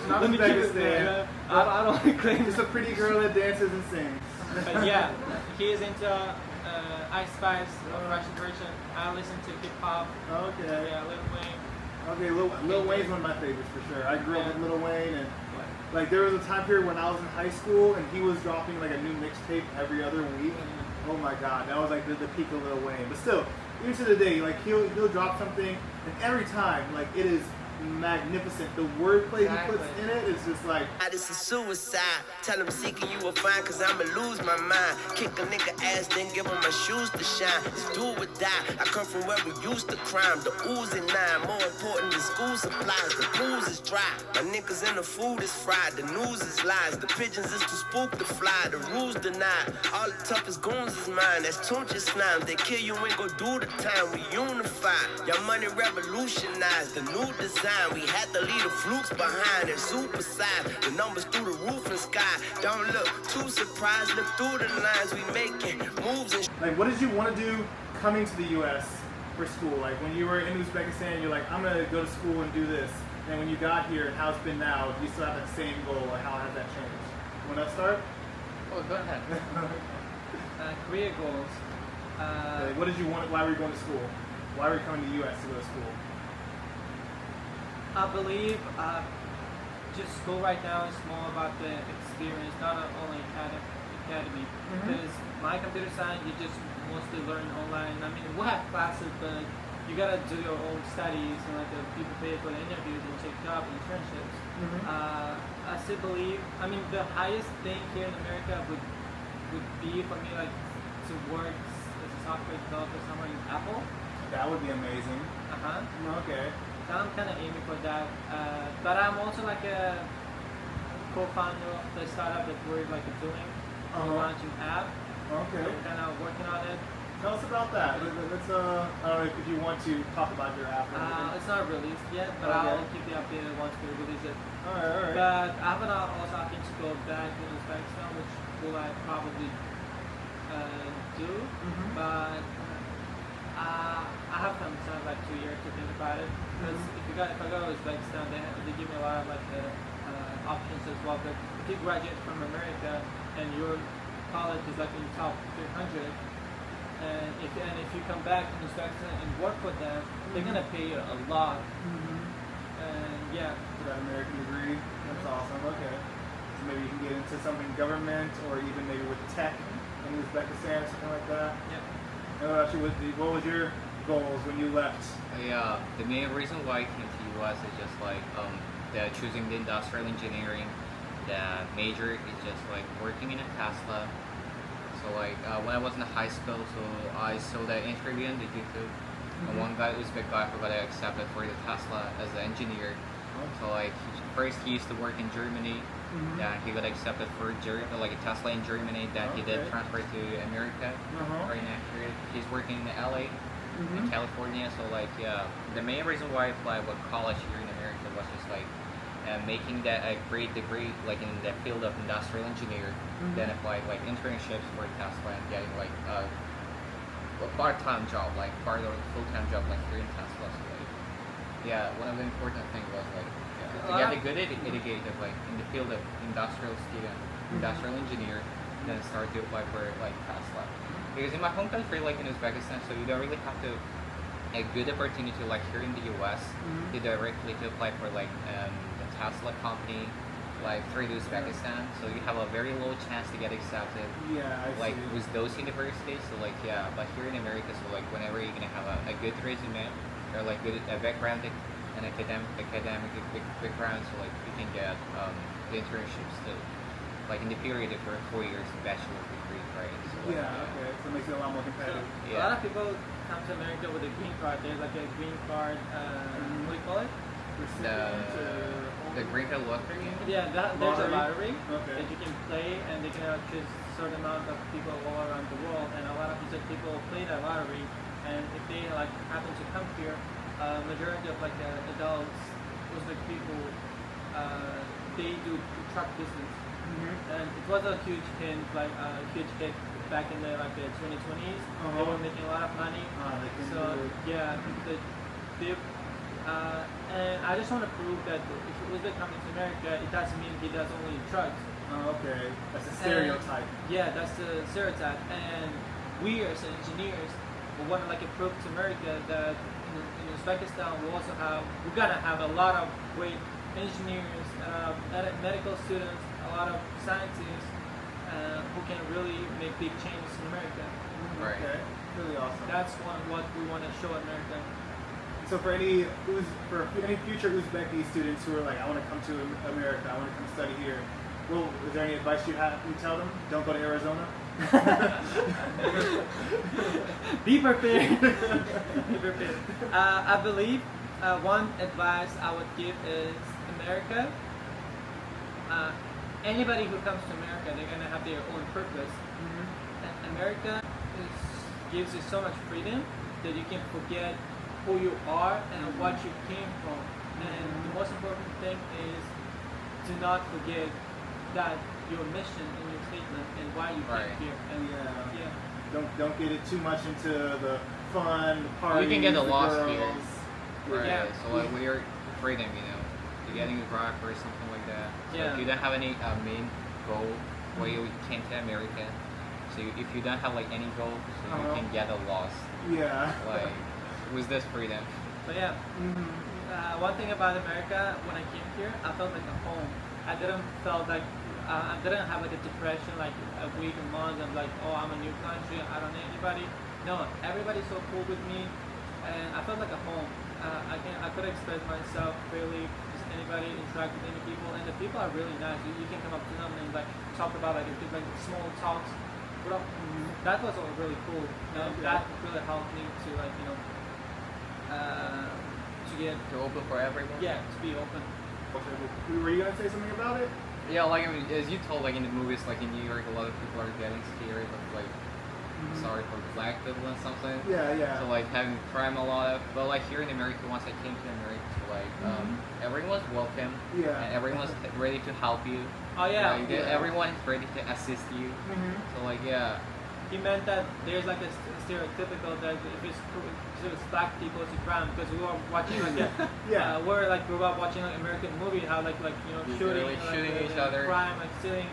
Not Let me keep it Uzbekistan. there. I don't want to claim. It's a pretty girl that dances and sings. But yeah, he is into Ice Spice, Russian version. I listen to hip hop. Okay. Yeah, Lil Wayne. Okay, Lil Wayne's one of my favorites for sure. I grew up with Lil Wayne, and like there was a time period when I was in high school, and he was dropping like a new mixtape every other week. Oh my god, that was like the peak of Lil Wayne. But still, even to the day, like he'll drop something, and every time, like it is magnificent. The wordplay he puts in it is just like. This is suicide. Tell him seeking you will find, cause I'ma lose my mind. Kick a nigga ass, then give him my shoes to shine. It's do or die. I come from where we used to crime. The ooze and nine, more important than school supplies. The pools is dry. My niggas in the food is fried. The news is lies. The pigeons is too spook to fly. The rules denied. All the toughest goons is mine. That's Tunch slime. They kill you and go do the time. We unify. Your money revolutionized. The new design. We had to leave the flukes behind and supersize. The numbers through the roof and sky. Don't look too surprised. Look through the lines we making moves and. Like, what did you want to do coming to the U.S. for school? Like, when you were in Uzbekistan, you're like, I'm going to go to school and do this. And when you got here and how it's been now, do you still have that same goal? Or how has that changed? You want to start? oh, go ahead. Career goals. Like, what did you want? Why were you going to school? Why were you coming to the U.S. to go to school? I believe just school right now is more about the experience, not only academy. Because my computer science, you just mostly learn online. I mean, we have classes, but you gotta do your own studies and like people pay for the interviews and take job internships. I still believe. I mean, the highest thing here in America would be for me like to work as a software developer somewhere in Apple. That would be amazing. Uh-huh. Okay. So I'm kind of aiming for that, but I'm also like co-founder of the startup that we're like doing. We're launching app. Okay. We're kind of working on it. Tell us about that. Let's, I don't know if you want to talk about your app or anything. It's not released yet, but Okay. I'll keep you updated once we release it. Alright. But I have also looking to go back to Uzbekistan, which will I probably do. But I have some time, like 2 years to think about it. Because if I go to Uzbekistan, they give me a lot of like options as well. But if you graduate from America and your college is like in the top 300, and if you come back to Uzbekistan and work with them, they're gonna pay you a lot. And yeah. For that American degree. That's awesome. Okay. So maybe you can get into something government or even maybe with tech in Uzbekistan or something like that. Yep. And what was your goals when you left? Yeah, the main reason why I came to US is just like choosing the industrial engineering. The major is just like working in a Tesla. So like when I was in high school, so I saw the interview on the YouTube, and one guy, Uzbek guy, who got accepted for the Tesla as an engineer. So like first he used to work in Germany, then he got accepted for like a Tesla in Germany. Then he did transfer to America. Right now he's working in LA, in California. So like yeah, the main reason why I applied with college here in America was just like making that a great degree like in the field of industrial engineer. Then applied like internships for Tesla and getting like a part-time job, like part of a full-time job like here in Tesla. So like yeah, one of the important things was like to get a good educated like in the field of industrial student, industrial engineer, then start to apply for like Tesla. Because in my home country, like in Uzbekistan, so you don't really have to a good opportunity like here in the US to directly to apply for like the Tesla company like through Uzbekistan. So you have a very low chance to get accepted. Yeah, I like see. with those universities. So like yeah, but here in America, so like whenever you're gonna have a good resume or like good background and academic background, so like you can get the internships too. Like in the period of 4 years bachelor degree, right? So like, Okay. So it makes it a lot more competitive. A lot of people come to America with a green card. There's like a green card, what do you call it? The green card lottery. Yeah, there's a lottery Okay. that you can play, and they can choose a certain amount of people all around the world. And a lot of Uzbek people play that lottery, and if they like happen to come here, majority of like adults, Uzbek people, they do truck business. And it was a huge hit, like a huge hit back in the like the 2020s. They were making a lot of money. So yeah, and I just want to prove that if Uzbek coming to America, it doesn't mean he does only drugs. Okay. That's a stereotype. Yeah, that's the stereotype. And we as engineers, we want to like prove to America that in Uzbekistan we're gonna have a lot of great engineers, medical students, a lot of scientists who can really make big changes in America. Right. Okay. Really awesome. That's what we want to show America. So for any future Uzbeki students who are like, I want to come to America, I want to come study here, well, is there any advice you tell them? Don't go to Arizona. Be prepared. Be prepared. I believe one advice I would give is America. Anybody who comes to America, they're gonna have their own purpose. And America gives you so much freedom that you can forget who you are and what you came from. And the most important thing is to not forget that your mission and your statement and why you came here. And Don't get it too much into the fun, the party. You can get the lost girls. here. Right. Yeah. So like we're freedom, to getting a rock or something like that. So if you don't have any main goal where you came to America, so if you don't have like any goal, so you can get lost. Yeah. Like with this freedom. But yeah, one thing about America, when I came here, I felt like a home. I didn't have like a depression, like a week, a month. I'm like, oh, I'm a new country. I don't know anybody. No, everybody's so cool with me, and I felt like a home. I could express myself freely. Just anybody, interact with any people, and the people are really nice. You can come up to them and like talk about like small talks. That was all really cool. That really helped me to like to get To open for everyone. to be open. Were you gonna say something about it? Yeah, like I mean, as you told, like in the movies, like in New York, a lot of people are getting scared of like sorry for black people and something. Yeah. So like having crime a lot of, but like here in America, once I came to America, so like everyone's welcome. Yeah. And everyone's ready to help you. Oh yeah. Like, everyone is ready to assist you. So like yeah. He meant that there's like a stereotypical that if it's black people, it's a crime because we were watching like we're like grew up watching like American movie how like shooting, like, like, shooting the each other, crime, like stealing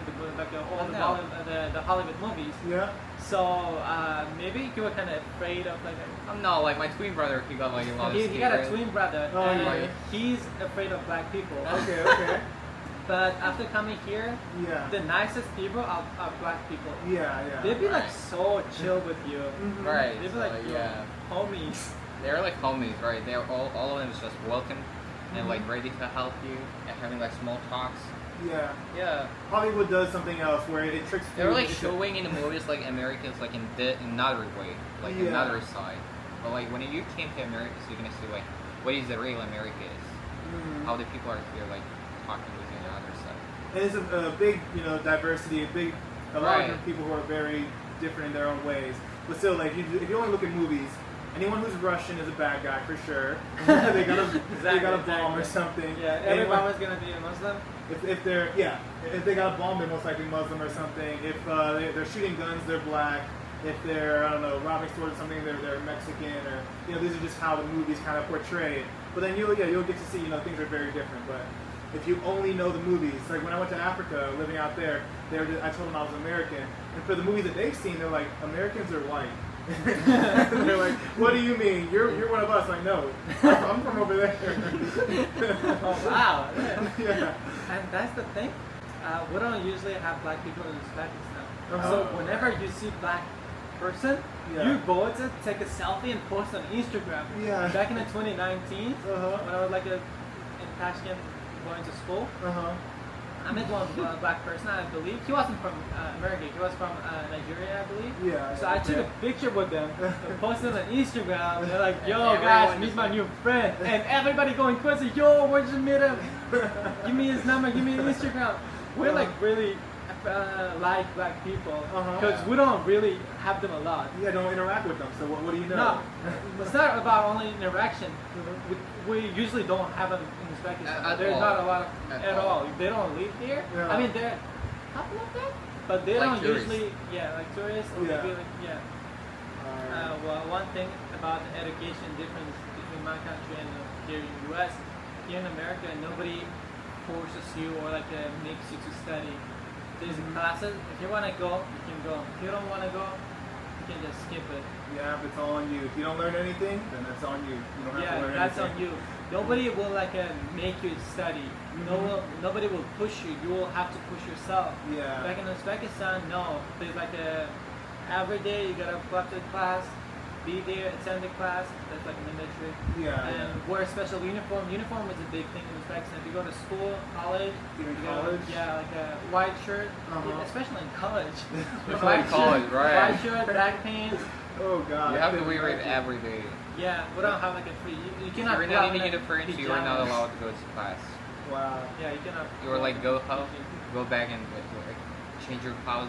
all the Hollywood movies. Yeah. So maybe you were kind of afraid of like. No, like my twin brother, he got like a lot of. He got a twin brother, Oh, and yeah. he's afraid of black people. Okay. But after coming here, Yeah. the nicest people are black people. Yeah. They'd be like Right. so chill with you. Right. They'd be So, like, like, yo, yeah. homies. They're like homies, right? They're all of them is just welcome and like ready to help you and having like small talks. Yeah. Yeah. Hollywood does something else where it tricks you. They're like showing in the movies like Americans like in another way, like Yeah. another side. But like when you came to America, so you're gonna see like what is the real America is, how the people are here like talking with you on the other side. And it's a big, diversity, a lot of Right. different people who are very different in their own ways. But still, like, if you only look at movies, anyone who's Russian is a bad guy for sure. they got a bomb or something. Yeah, every bomb is gonna be a Muslim. If they got a bomb, they're most likely Muslim or something. If they're shooting guns, they're black. If they're robbing stores or something, they're Mexican or these are just how the movies kind of portray it. But then you'll get to see things are very different. But if you only know the movies, like when I went to Africa, living out there, I told them I was American, and for the movies that they've seen, they're like, Americans are white. They're like, what do you mean? You're one of us. Like, no, I'm from over there. Oh wow. Yeah. And that's the thing. We don't usually have black people in Uzbekistan. Uh-huh. So whenever you see black person, Yeah. you go to take a selfie and post on Instagram. Yeah. Back in 2019, Uh-huh. when I was like in Tashkent going to school, I met one black person, I believe. He wasn't from America, he was from Nigeria, I believe. Yeah. So I took a picture with them and posted on Instagram. They're like, yo Everyone guys, meet just my like- new friend. And everybody going crazy, yo, where'd you meet him? Give me his number, give me his Instagram. We're like really like black people because we don't really have them a lot. Yeah, don't interact with them. So what do you know? No, it's not about only interaction. We usually don't have them in Uzbekistan. At There's all. not a lot At at all. all. They don't live here. Yeah. I mean, there are a couple of them, but they Like don't tourists. usually, like tourists or Yeah. maybe well, one thing about the education difference between my country and here in the US, here in America, nobody forces you or makes you to study. There's classes. If you want to go, you can go. If you don't want to go, you can just skip it. Yeah, it's all on you. If you don't learn anything, then that's on you. You don't have to Yeah, learn that's anything. on you. Nobody will make you study. Nobody will push you. You will have to push yourself. Yeah. Back in Uzbekistan, no. There's every day you gotta go up to the class, be there, attend the class. That's like military. Yeah. And wear a special uniform. Uniform is a big thing in Uzbekistan. If you go to school, college, Even you college? like a white shirt, especially in college. Especially in college, right. White shirt, black pants. Oh God. You have to wear it every day. Yeah, we don't have a free. You If cannot. you're go not out in a in a university, you are not pajamas. allowed to go to class. Wow. Yeah, you cannot. You are like go home, go back and like, change your clothes,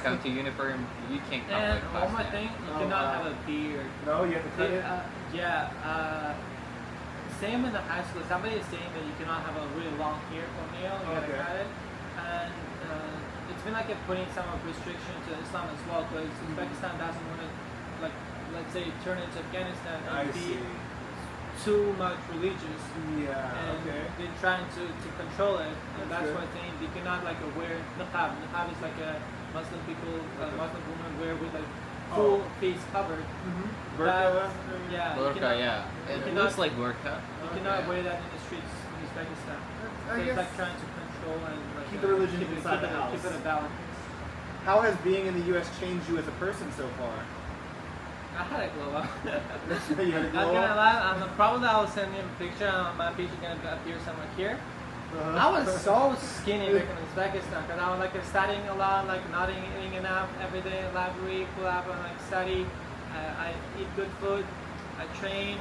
come to uniform. You can't come And to class. one more now. thing, you Oh, cannot wow. have a beard. No, you have to cut it. Same in the high school. Somebody is saying that you cannot have a really long hair toenail. You gotta Okay. cut it. And it's been putting some restriction to Islam as well, because Uzbekistan doesn't want to, let's say, turn into Afghanistan I and be see. too much religious. Yeah. And Okay. they're trying to control it, and That's that's good. why I'm saying they cannot wear niqab. Niqab is a Muslim people, Muslim women wear with full face covered. Burqa. That's- yeah, you Burqa, cannot- yeah. you It cannot- looks like burqa. You cannot wear that in the streets in Uzbekistan. I So it's guess- trying to control and Keep the religion keep it- inside keep the it- house. Keep it a balance. How has being in the U.S. changed you as a person so far? I had a glow up. You had a Not glow gonna up? lie, probably I will send you a picture. My picture gonna appear somewhere here. I was so skinny back in Uzbekistan because I was studying a lot, not eating enough every day. Library, pull up and study. I eat good food. I train,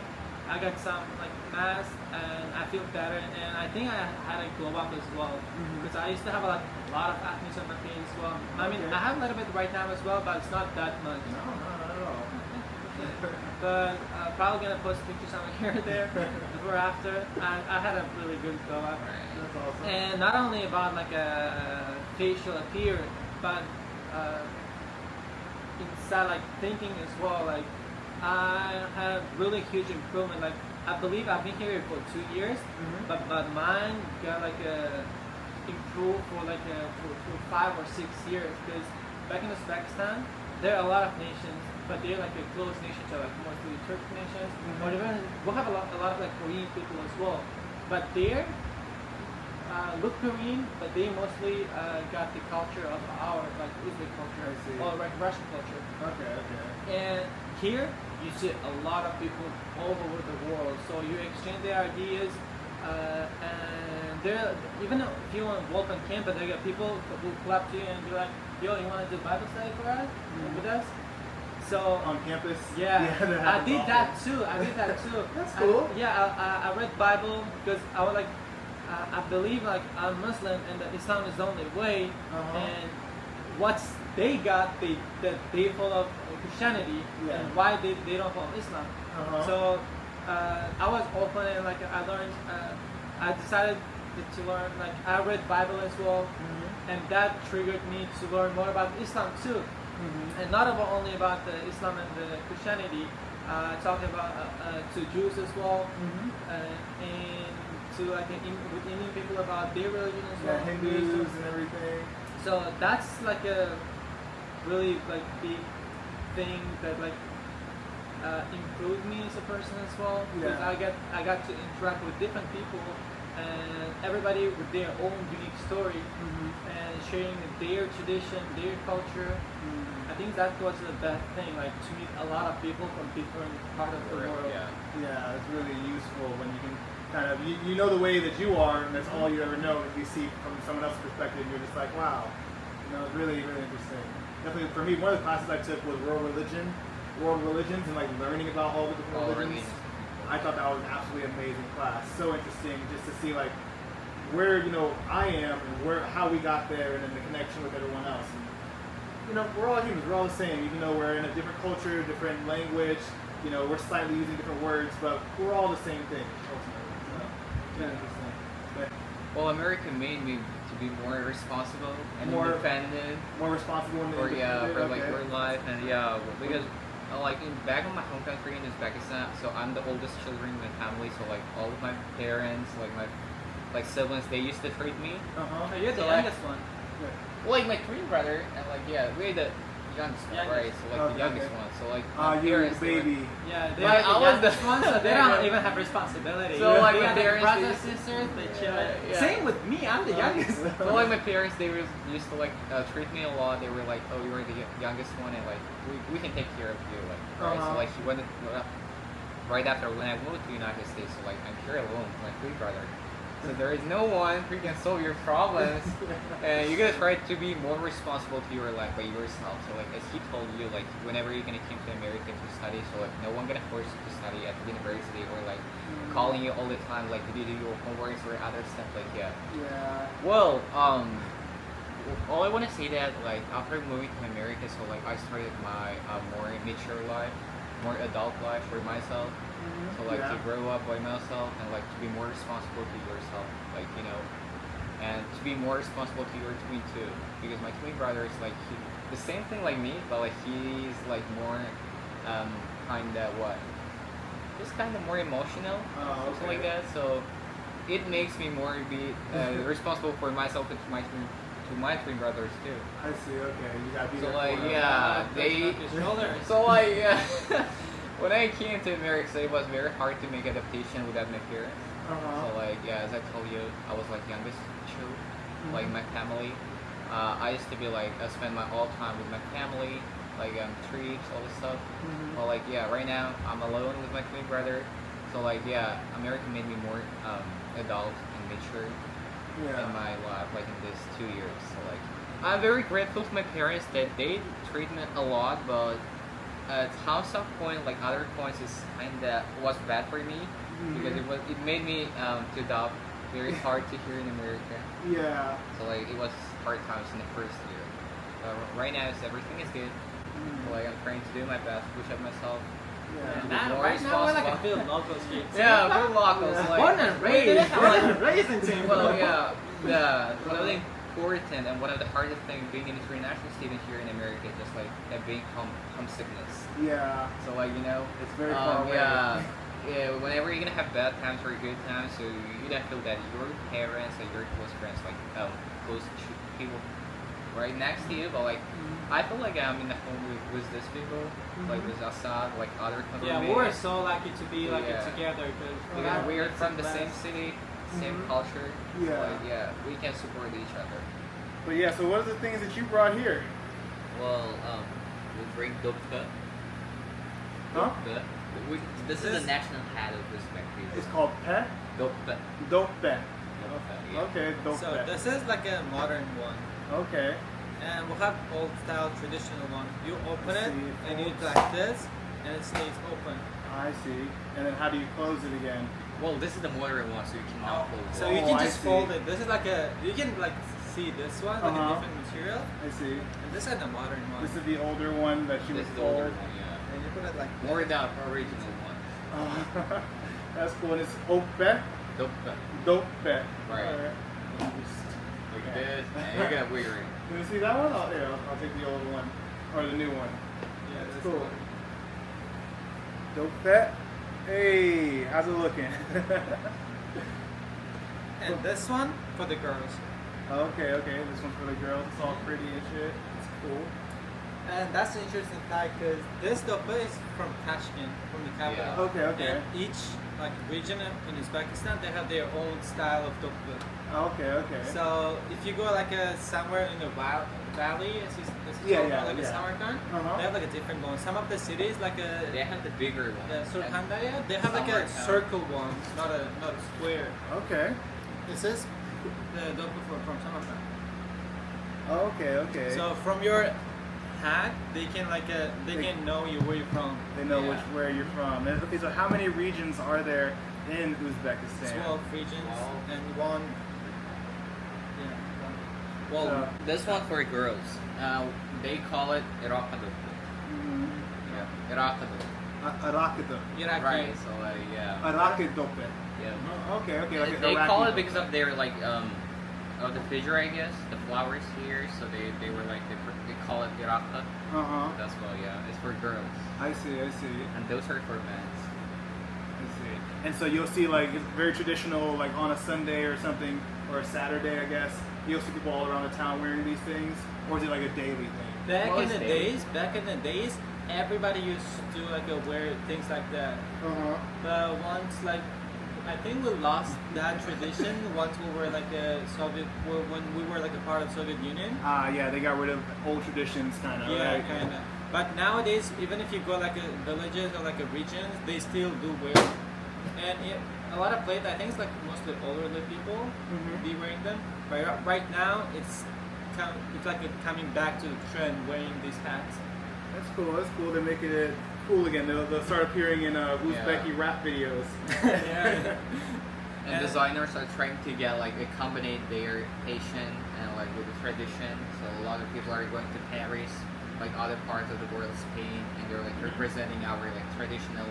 I got some like mask and I feel better, and I think I had a glow up as well because I used to have a lot of acne on my face as well. I mean, I have a little bit right now as well, but it's not that much. No, not at all. But probably gonna post pictures on here and there before after. I had a really good glow up. That's awesome. And not only about like a facial appearance, but inside like thinking as well. Like I have really huge improvement. Like I believe I've been here for 2 years, but mine got like improved for like for 5 or 6 years. Because back in Uzbekistan, there are a lot of nations, but they're like a close nation to like mostly Turkish nations. Or even we'll have a lot of like Korean people as well. But there. Look Korean, but they mostly got the culture of our like Uzbek culture, I see. or like Russian culture. Okay. And here you see a lot of people all over the world, so you exchange their ideas, and there even if you want to walk on campus, there are people who clap to you and be like, "Yo, you want to do Bible study for us with us?" So On campus? yeah, that I happens did often. that too. I did that too. That's cool. I read Bible because I was like. I believe like I'm Muslim and that Islam is the only way, and what they got, they follow Christianity, and why they don't follow Islam. So I was open and like I learned. I decided to learn like I read Bible as well, and that triggered me to learn more about Islam too, and not only about the Islam and the Christianity. Talking about to Jews as well, and to like with Indian people about their religion as well, Hindus and everything. So that's like a really like big thing that like improved me as a person as well, because I got to interact with different people and everybody with their own unique story and sharing their tradition, their culture. I think that was the best thing, like to meet a lot of people from different parts of the world. Yeah, it's really useful when you can kind of, you know the way that you are, and that's all you ever know. If you see from someone else's perspective, you're just like, wow, you know, it's really, really interesting. Definitely for me, one of the classes I took was world religions, and like learning about all the different religions. I thought that was an absolutely amazing class. So interesting just to see like where, you know, I am and how we got there, and then the connection with everyone else. And, you know, we're all humans, we're all the same, even though we're in a different culture, different language, you know, we're slightly using different words, but we're all the same thing, ultimately. So, it's interesting. But Well, America made me to be more responsible and More independent. more responsible in the For like okay. for life, and because like back in my home country in Uzbekistan, so I'm the oldest children in my family, so like all of my parents, like my siblings, they used to treat me Oh, you're the So, like- youngest one. like my twin brother, and like we're the youngest one, Youngest. right? So like the Okay, youngest okay. one, so like my You're parents, the they were- baby. Yeah, they Like, are I the was the- youngest ones, so they don't even have responsibility. So, like, they my are the parents, brothers, they- sisters, they chill. Yeah. Same with me, I'm the youngest. So like my parents, they used to like treat me a lot. They were like, "Oh, you're the youngest one, and like we can take care of you." Like, right? So like right after when I moved to the United States, so like I'm here alone with my three brother. So there is no one who can solve your problems, and you gotta try to be more responsible to your life by yourself. So like as he told you, like whenever you're gonna come to America to study, so like no one gonna force you to study at the university or like calling you all the time, like did you do your homework or other stuff like that. Yeah. Well, all I want to say that like after moving to America, so like I started my more mature life, more adult life for myself. So like to grow up by myself and like to be more responsible to yourself, like you know, and to be more responsible to your twin too, because my twin brother is like the same thing like me, but like he's like more kind of just kind of more emotional, something like that. So it makes me more be responsible for myself and to my twin brothers too. I see. Okay, you gotta be So there like for them. they shoulders. so like when I came to America, so it was very hard to make adaptation without my parents. So like as I told you, I was like youngest child, like my family. I used to be like I spend my all time with my family, like trips, all this stuff. Well like right now I'm alone with my twin brother. So like America made me more adult and mature in my life, like in these 2 years. So like I'm very grateful to my parents that they treat me a lot, but at some point, like other points, is kinda was bad for me because it made me to adopt very hard to hear in America. Yeah. So like it was hard times in the first year. Right now, everything is good. So, like I'm trying to do my best, push up myself. Yeah. to be Man, more right now we're like a responsible. few locals here. Yeah, we're locals. Like, Born and raised. Born and raised in Singapore. well, yeah. One of the important and one of the hardest things being an international student here in America is just like being homesickness. Yeah. So like It's very far away. Yeah. Whenever you're gonna have bad times or good times, so you don't feel that your parents and your close friends like close to people right next to you, but like I feel like I'm in the home with these people, like with Assad, like other countries. Yeah, we're so lucky to be like Yeah. together Because we're from the same city, same culture. Yeah. So, like, yeah, we can support each other. But yeah, so what are the things that you brought here? Well, we bring Doppi. Huh? This is the national hat of Uzbek people. It's called pet? Doppi. Doppi. Yeah. Okay, Doppi. So this is like a modern one. Okay. And we'll have old style traditional one. You open Let's it see, and you folds. do like this and it stays open. I see. And then how do you close it again? Well, this is the modern one, so you cannot close So it. you Oh, can I just see. fold it. This is like a, you can like see this one, like a Uh-huh. different material. I see. And this is the modern one. This is the older one that you This would is the older fold. one, yeah. And you put it like More than the original one. That's cool. And it's Ope. Doppi. Dope. Right. Alright. Like this, and you got weird. Let me see that one? Oh, yeah, I'll take the old one. Or the new one. yeah, That's this cool. one. Dope. Hey, how's it looking? And this one for the girls. Okay. This one's for the girls. It's all pretty and shit. It's cool. And that's an interesting fact because this Doppi is from Tashkent, from the capital. Yeah. Okay. And each like region in Uzbekistan, they have their own style of Doppi. Okay. So if you go like somewhere in the valley, Yeah, like a yeah. Samarkand, Uh-huh. they have like a different one. Some of the cities like They have the bigger one. Surkhandaya, they have like a Samarkand. circle one, not a square. Okay. This is the Doppi from Samarkand. Okay. So from your hat, they can They- can know you where you're from. They know Yeah. where you're from. And, okay, so how many regions are there in Uzbekistan? 12 regions 12. and one. Yeah. Well, So- this one for girls. They call it Irakadu. Mhm. Yeah, Irakadu. Arakado. Iraqi. Right. So yeah. Arakadope. Yeah. Okay. Like They Iraqi call it dope. because of their like of the figure, I guess, the flowers here. So they were like they call it Iraka. Uh-huh. That's why it's for girls, I see. and those are for men. I see. And so you'll see like it's very traditional, like on a Sunday or something, or a Saturday, I guess. You'll see people all around the town wearing these things, or is it like a daily thing? Back Well, in it's the daily. days, everybody used to wear things like that. Uh-huh. But once I think we lost that tradition once we were like a Soviet, when we were like a part of Soviet Union. Yeah, they got rid of old traditions, kind of. Yeah, right? kind of. But nowadays, even if you go like a villages or like a regions, they still do wear. And a lot of places, I think it's like mostly elderly people Mhm. be wearing them. But right now, it's like coming back to the trend wearing these hats. That's cool. They're making it cool again. They'll start appearing in Uzbeki rap videos. Yeah. And designers are trying to get like accommodate their Haitian and like with the tradition. So a lot of people are going to Paris, like other parts of the world, Spain, and they're like representing our like traditional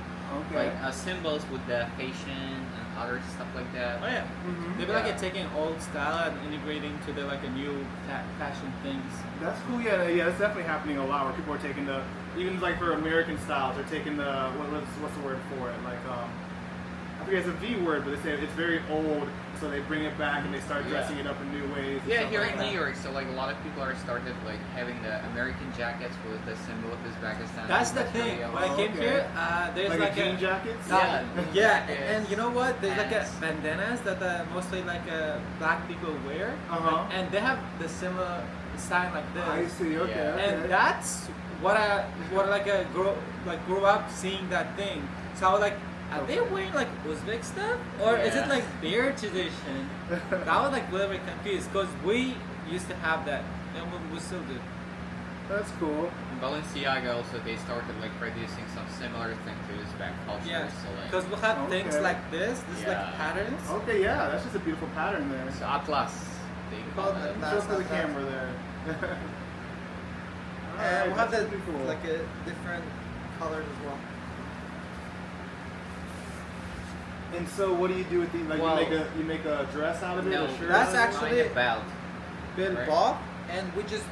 Okay. like symbols with the Haitian and other stuff like that. Oh yeah. Mhm. They've been like taking old style and integrating to the like a new fashion things. That's cool. Yeah. That's definitely happening a lot. Where people are taking even like for American styles, they're taking what's the word for it? Like I forget it's a V word, but they say it's very old, so they bring it back and they start dressing it up in new ways. and Yeah, stuff here like in that. New York, so like a lot of people are started like having the American jackets with the symbol of Uzbekistan. That's the thing. really When I came okay. here, there's Like, like a jean jackets. Yeah. yeah, and you know what? There's like a Hats. bandanas that mostly like black people wear, Uh-huh. and they have the similar sign like this. I see. Okay. Yeah. Okay. And that's what I grew up seeing that thing. So I was like, are they wearing like Uzbek stuff or is it Yeah. like their tradition? That was like really confused because we used to have that and we still do. That's cool. In Balenciaga also they started like producing some similar thing to Uzbek culture. Yeah, So like because we have things Okay. like this Yeah. like patterns. Okay, yeah, that's just a beautiful pattern there. so Atlas. They call call it. it Show for the Atlas. camera there. And we have that's the pretty cool. like a different colors as well. And so, what do you do with the like? Well, you make a dress out of it, No, a shirt. That's out of it? actually- Kind of belt. Bill Right. bought, and we just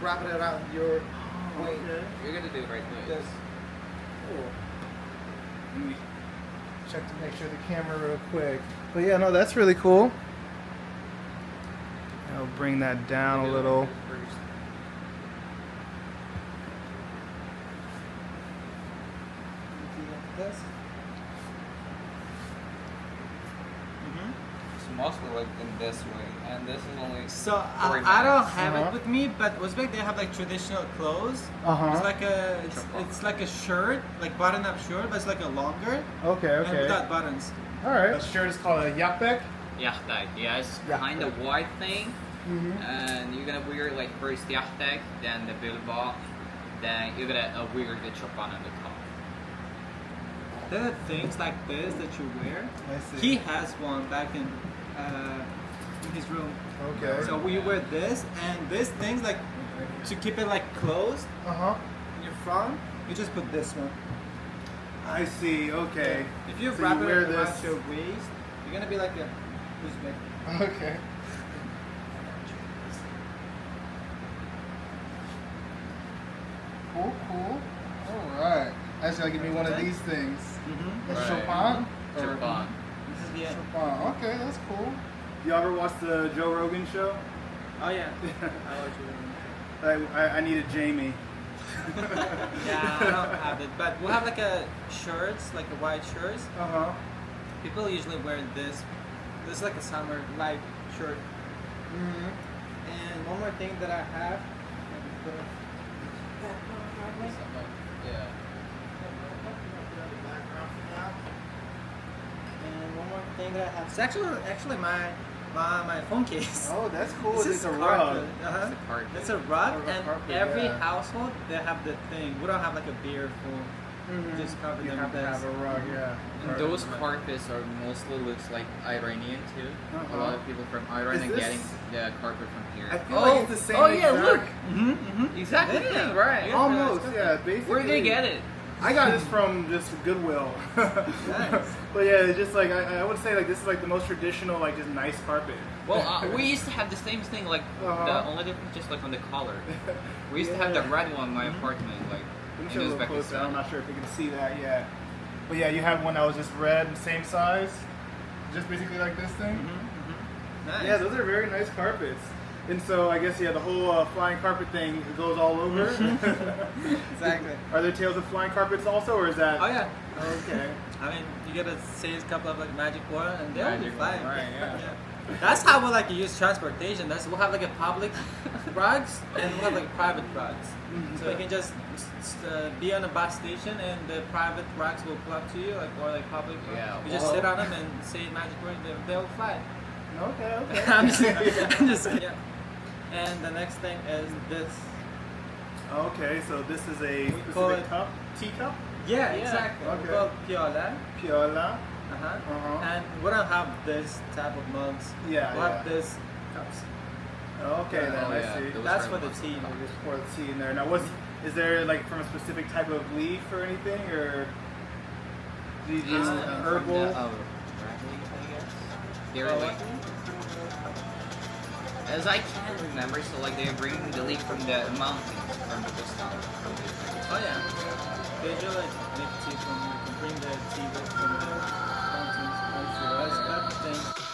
wrap it around your Oh, waist. okay. You're gonna do it right now. This. Cool. Let me check to make sure the camera real quick. But yeah, no, that's really cool. I'll bring that down a little. This. It's mostly like in this way, and this is only. So Very I don't nice. have Uh-huh. it with me, but Uzbek they have like traditional clothes. Uh-huh. It's like it's like a shirt, like button-up shirt, but it's like a longer Okay, and okay. without buttons. All right. The shirt is called a yapbek. Yachtek, yeah, it's Yachtek. kind of white thing, Mm-hmm. and you're gonna wear like first yachtek, then the bilbao, then you're gonna wear the chopan on the top. There are things like this that you wear. I see. He has one back in his room. Okay. So we wear this and these things like to keep it like closed Uh huh. in your front. You just put this one. I see. Okay. If you So wrap you it wear around this- your waist, you're gonna be like a Uzbek. Okay. Cool, cool. All right. Actually, give me one of these things. Mm-hmm. A Right. Chopin? Or- Chopan. This is the end. Chopin. Okay, that's cool. You ever watch the Joe Rogan show? Oh yeah. I watch it. I needed Jamie. Yeah, I don't have it, but we'll have like a shirts, like a white shirts. Uh huh. People usually wear this. This is like a summer light shirt. Mm-hmm. And one more thing that I have. Yeah. And one more thing that I have. It's actually my phone case. Oh, that's cool. This It's is a carpet. rug. Uh-huh. It's a carpet. It's a rug, Oh, a and carpet, every yeah. household they have the thing. We don't have like a beer full. Just cover You them have with to this. have a rug, yeah. And those carpets are mostly looks like Iranian too. Uh-huh. A lot of people from Iran Is are this- getting the carpet from here. I feel like it's the same exact. Exactly the thing, right? Almost, yeah, basically. Where did they get it? I got this from just Goodwill. Nice. But yeah, it's just like I would say like this is like the most traditional like just nice carpet. Well, we used to have the same thing, like Uh-huh. the only difference just like on the color. We used to have the Yeah. red one in my apartment, like Let me in show you a little closer. I'm Uzbekistan. not sure if you can see that yet. But yeah, you have one that was just red and same size, just basically like this thing. Nice. Yeah, those are very nice carpets. And so I guess yeah, the whole flying carpet thing it goes all over. Exactly. Are there tales of flying carpets also, or is that? Oh yeah. Okay. I mean, you gotta say a couple of like magic words and they'll be Magic flying. word, right, yeah. That's how we like use transportation. We'll have like a public rugs and we'll have like private rugs. So you can just be on a bus station and the private rugs will pull up to you, like or like public. Rugs. Yeah, You just well- sit on them and say magic word, they'll fly. Okay. Okay. I'm just kidding. Yeah. And the next thing is this. Okay, so this is a call specific it- cup, teacup, Yeah, Yeah. exactly. Okay. We call it piola. piola. Uh-huh. Uh-huh. And we don't have this type of mugs. Yeah, We'll have yeah. this cups. Okay, then Oh, I yeah, see. those That's are for the mugs. tea. I'll just pour the tea in there. Now, is there like from a specific type of leaf or anything, or do you use From herbal? the, ragweed, I guess. They're like, as I can remember, so like they bring the leaf from the mountains, from the Uzbekistan. Oh yeah. They do like make tea from you can bring the tea from the mountains. That's the thing.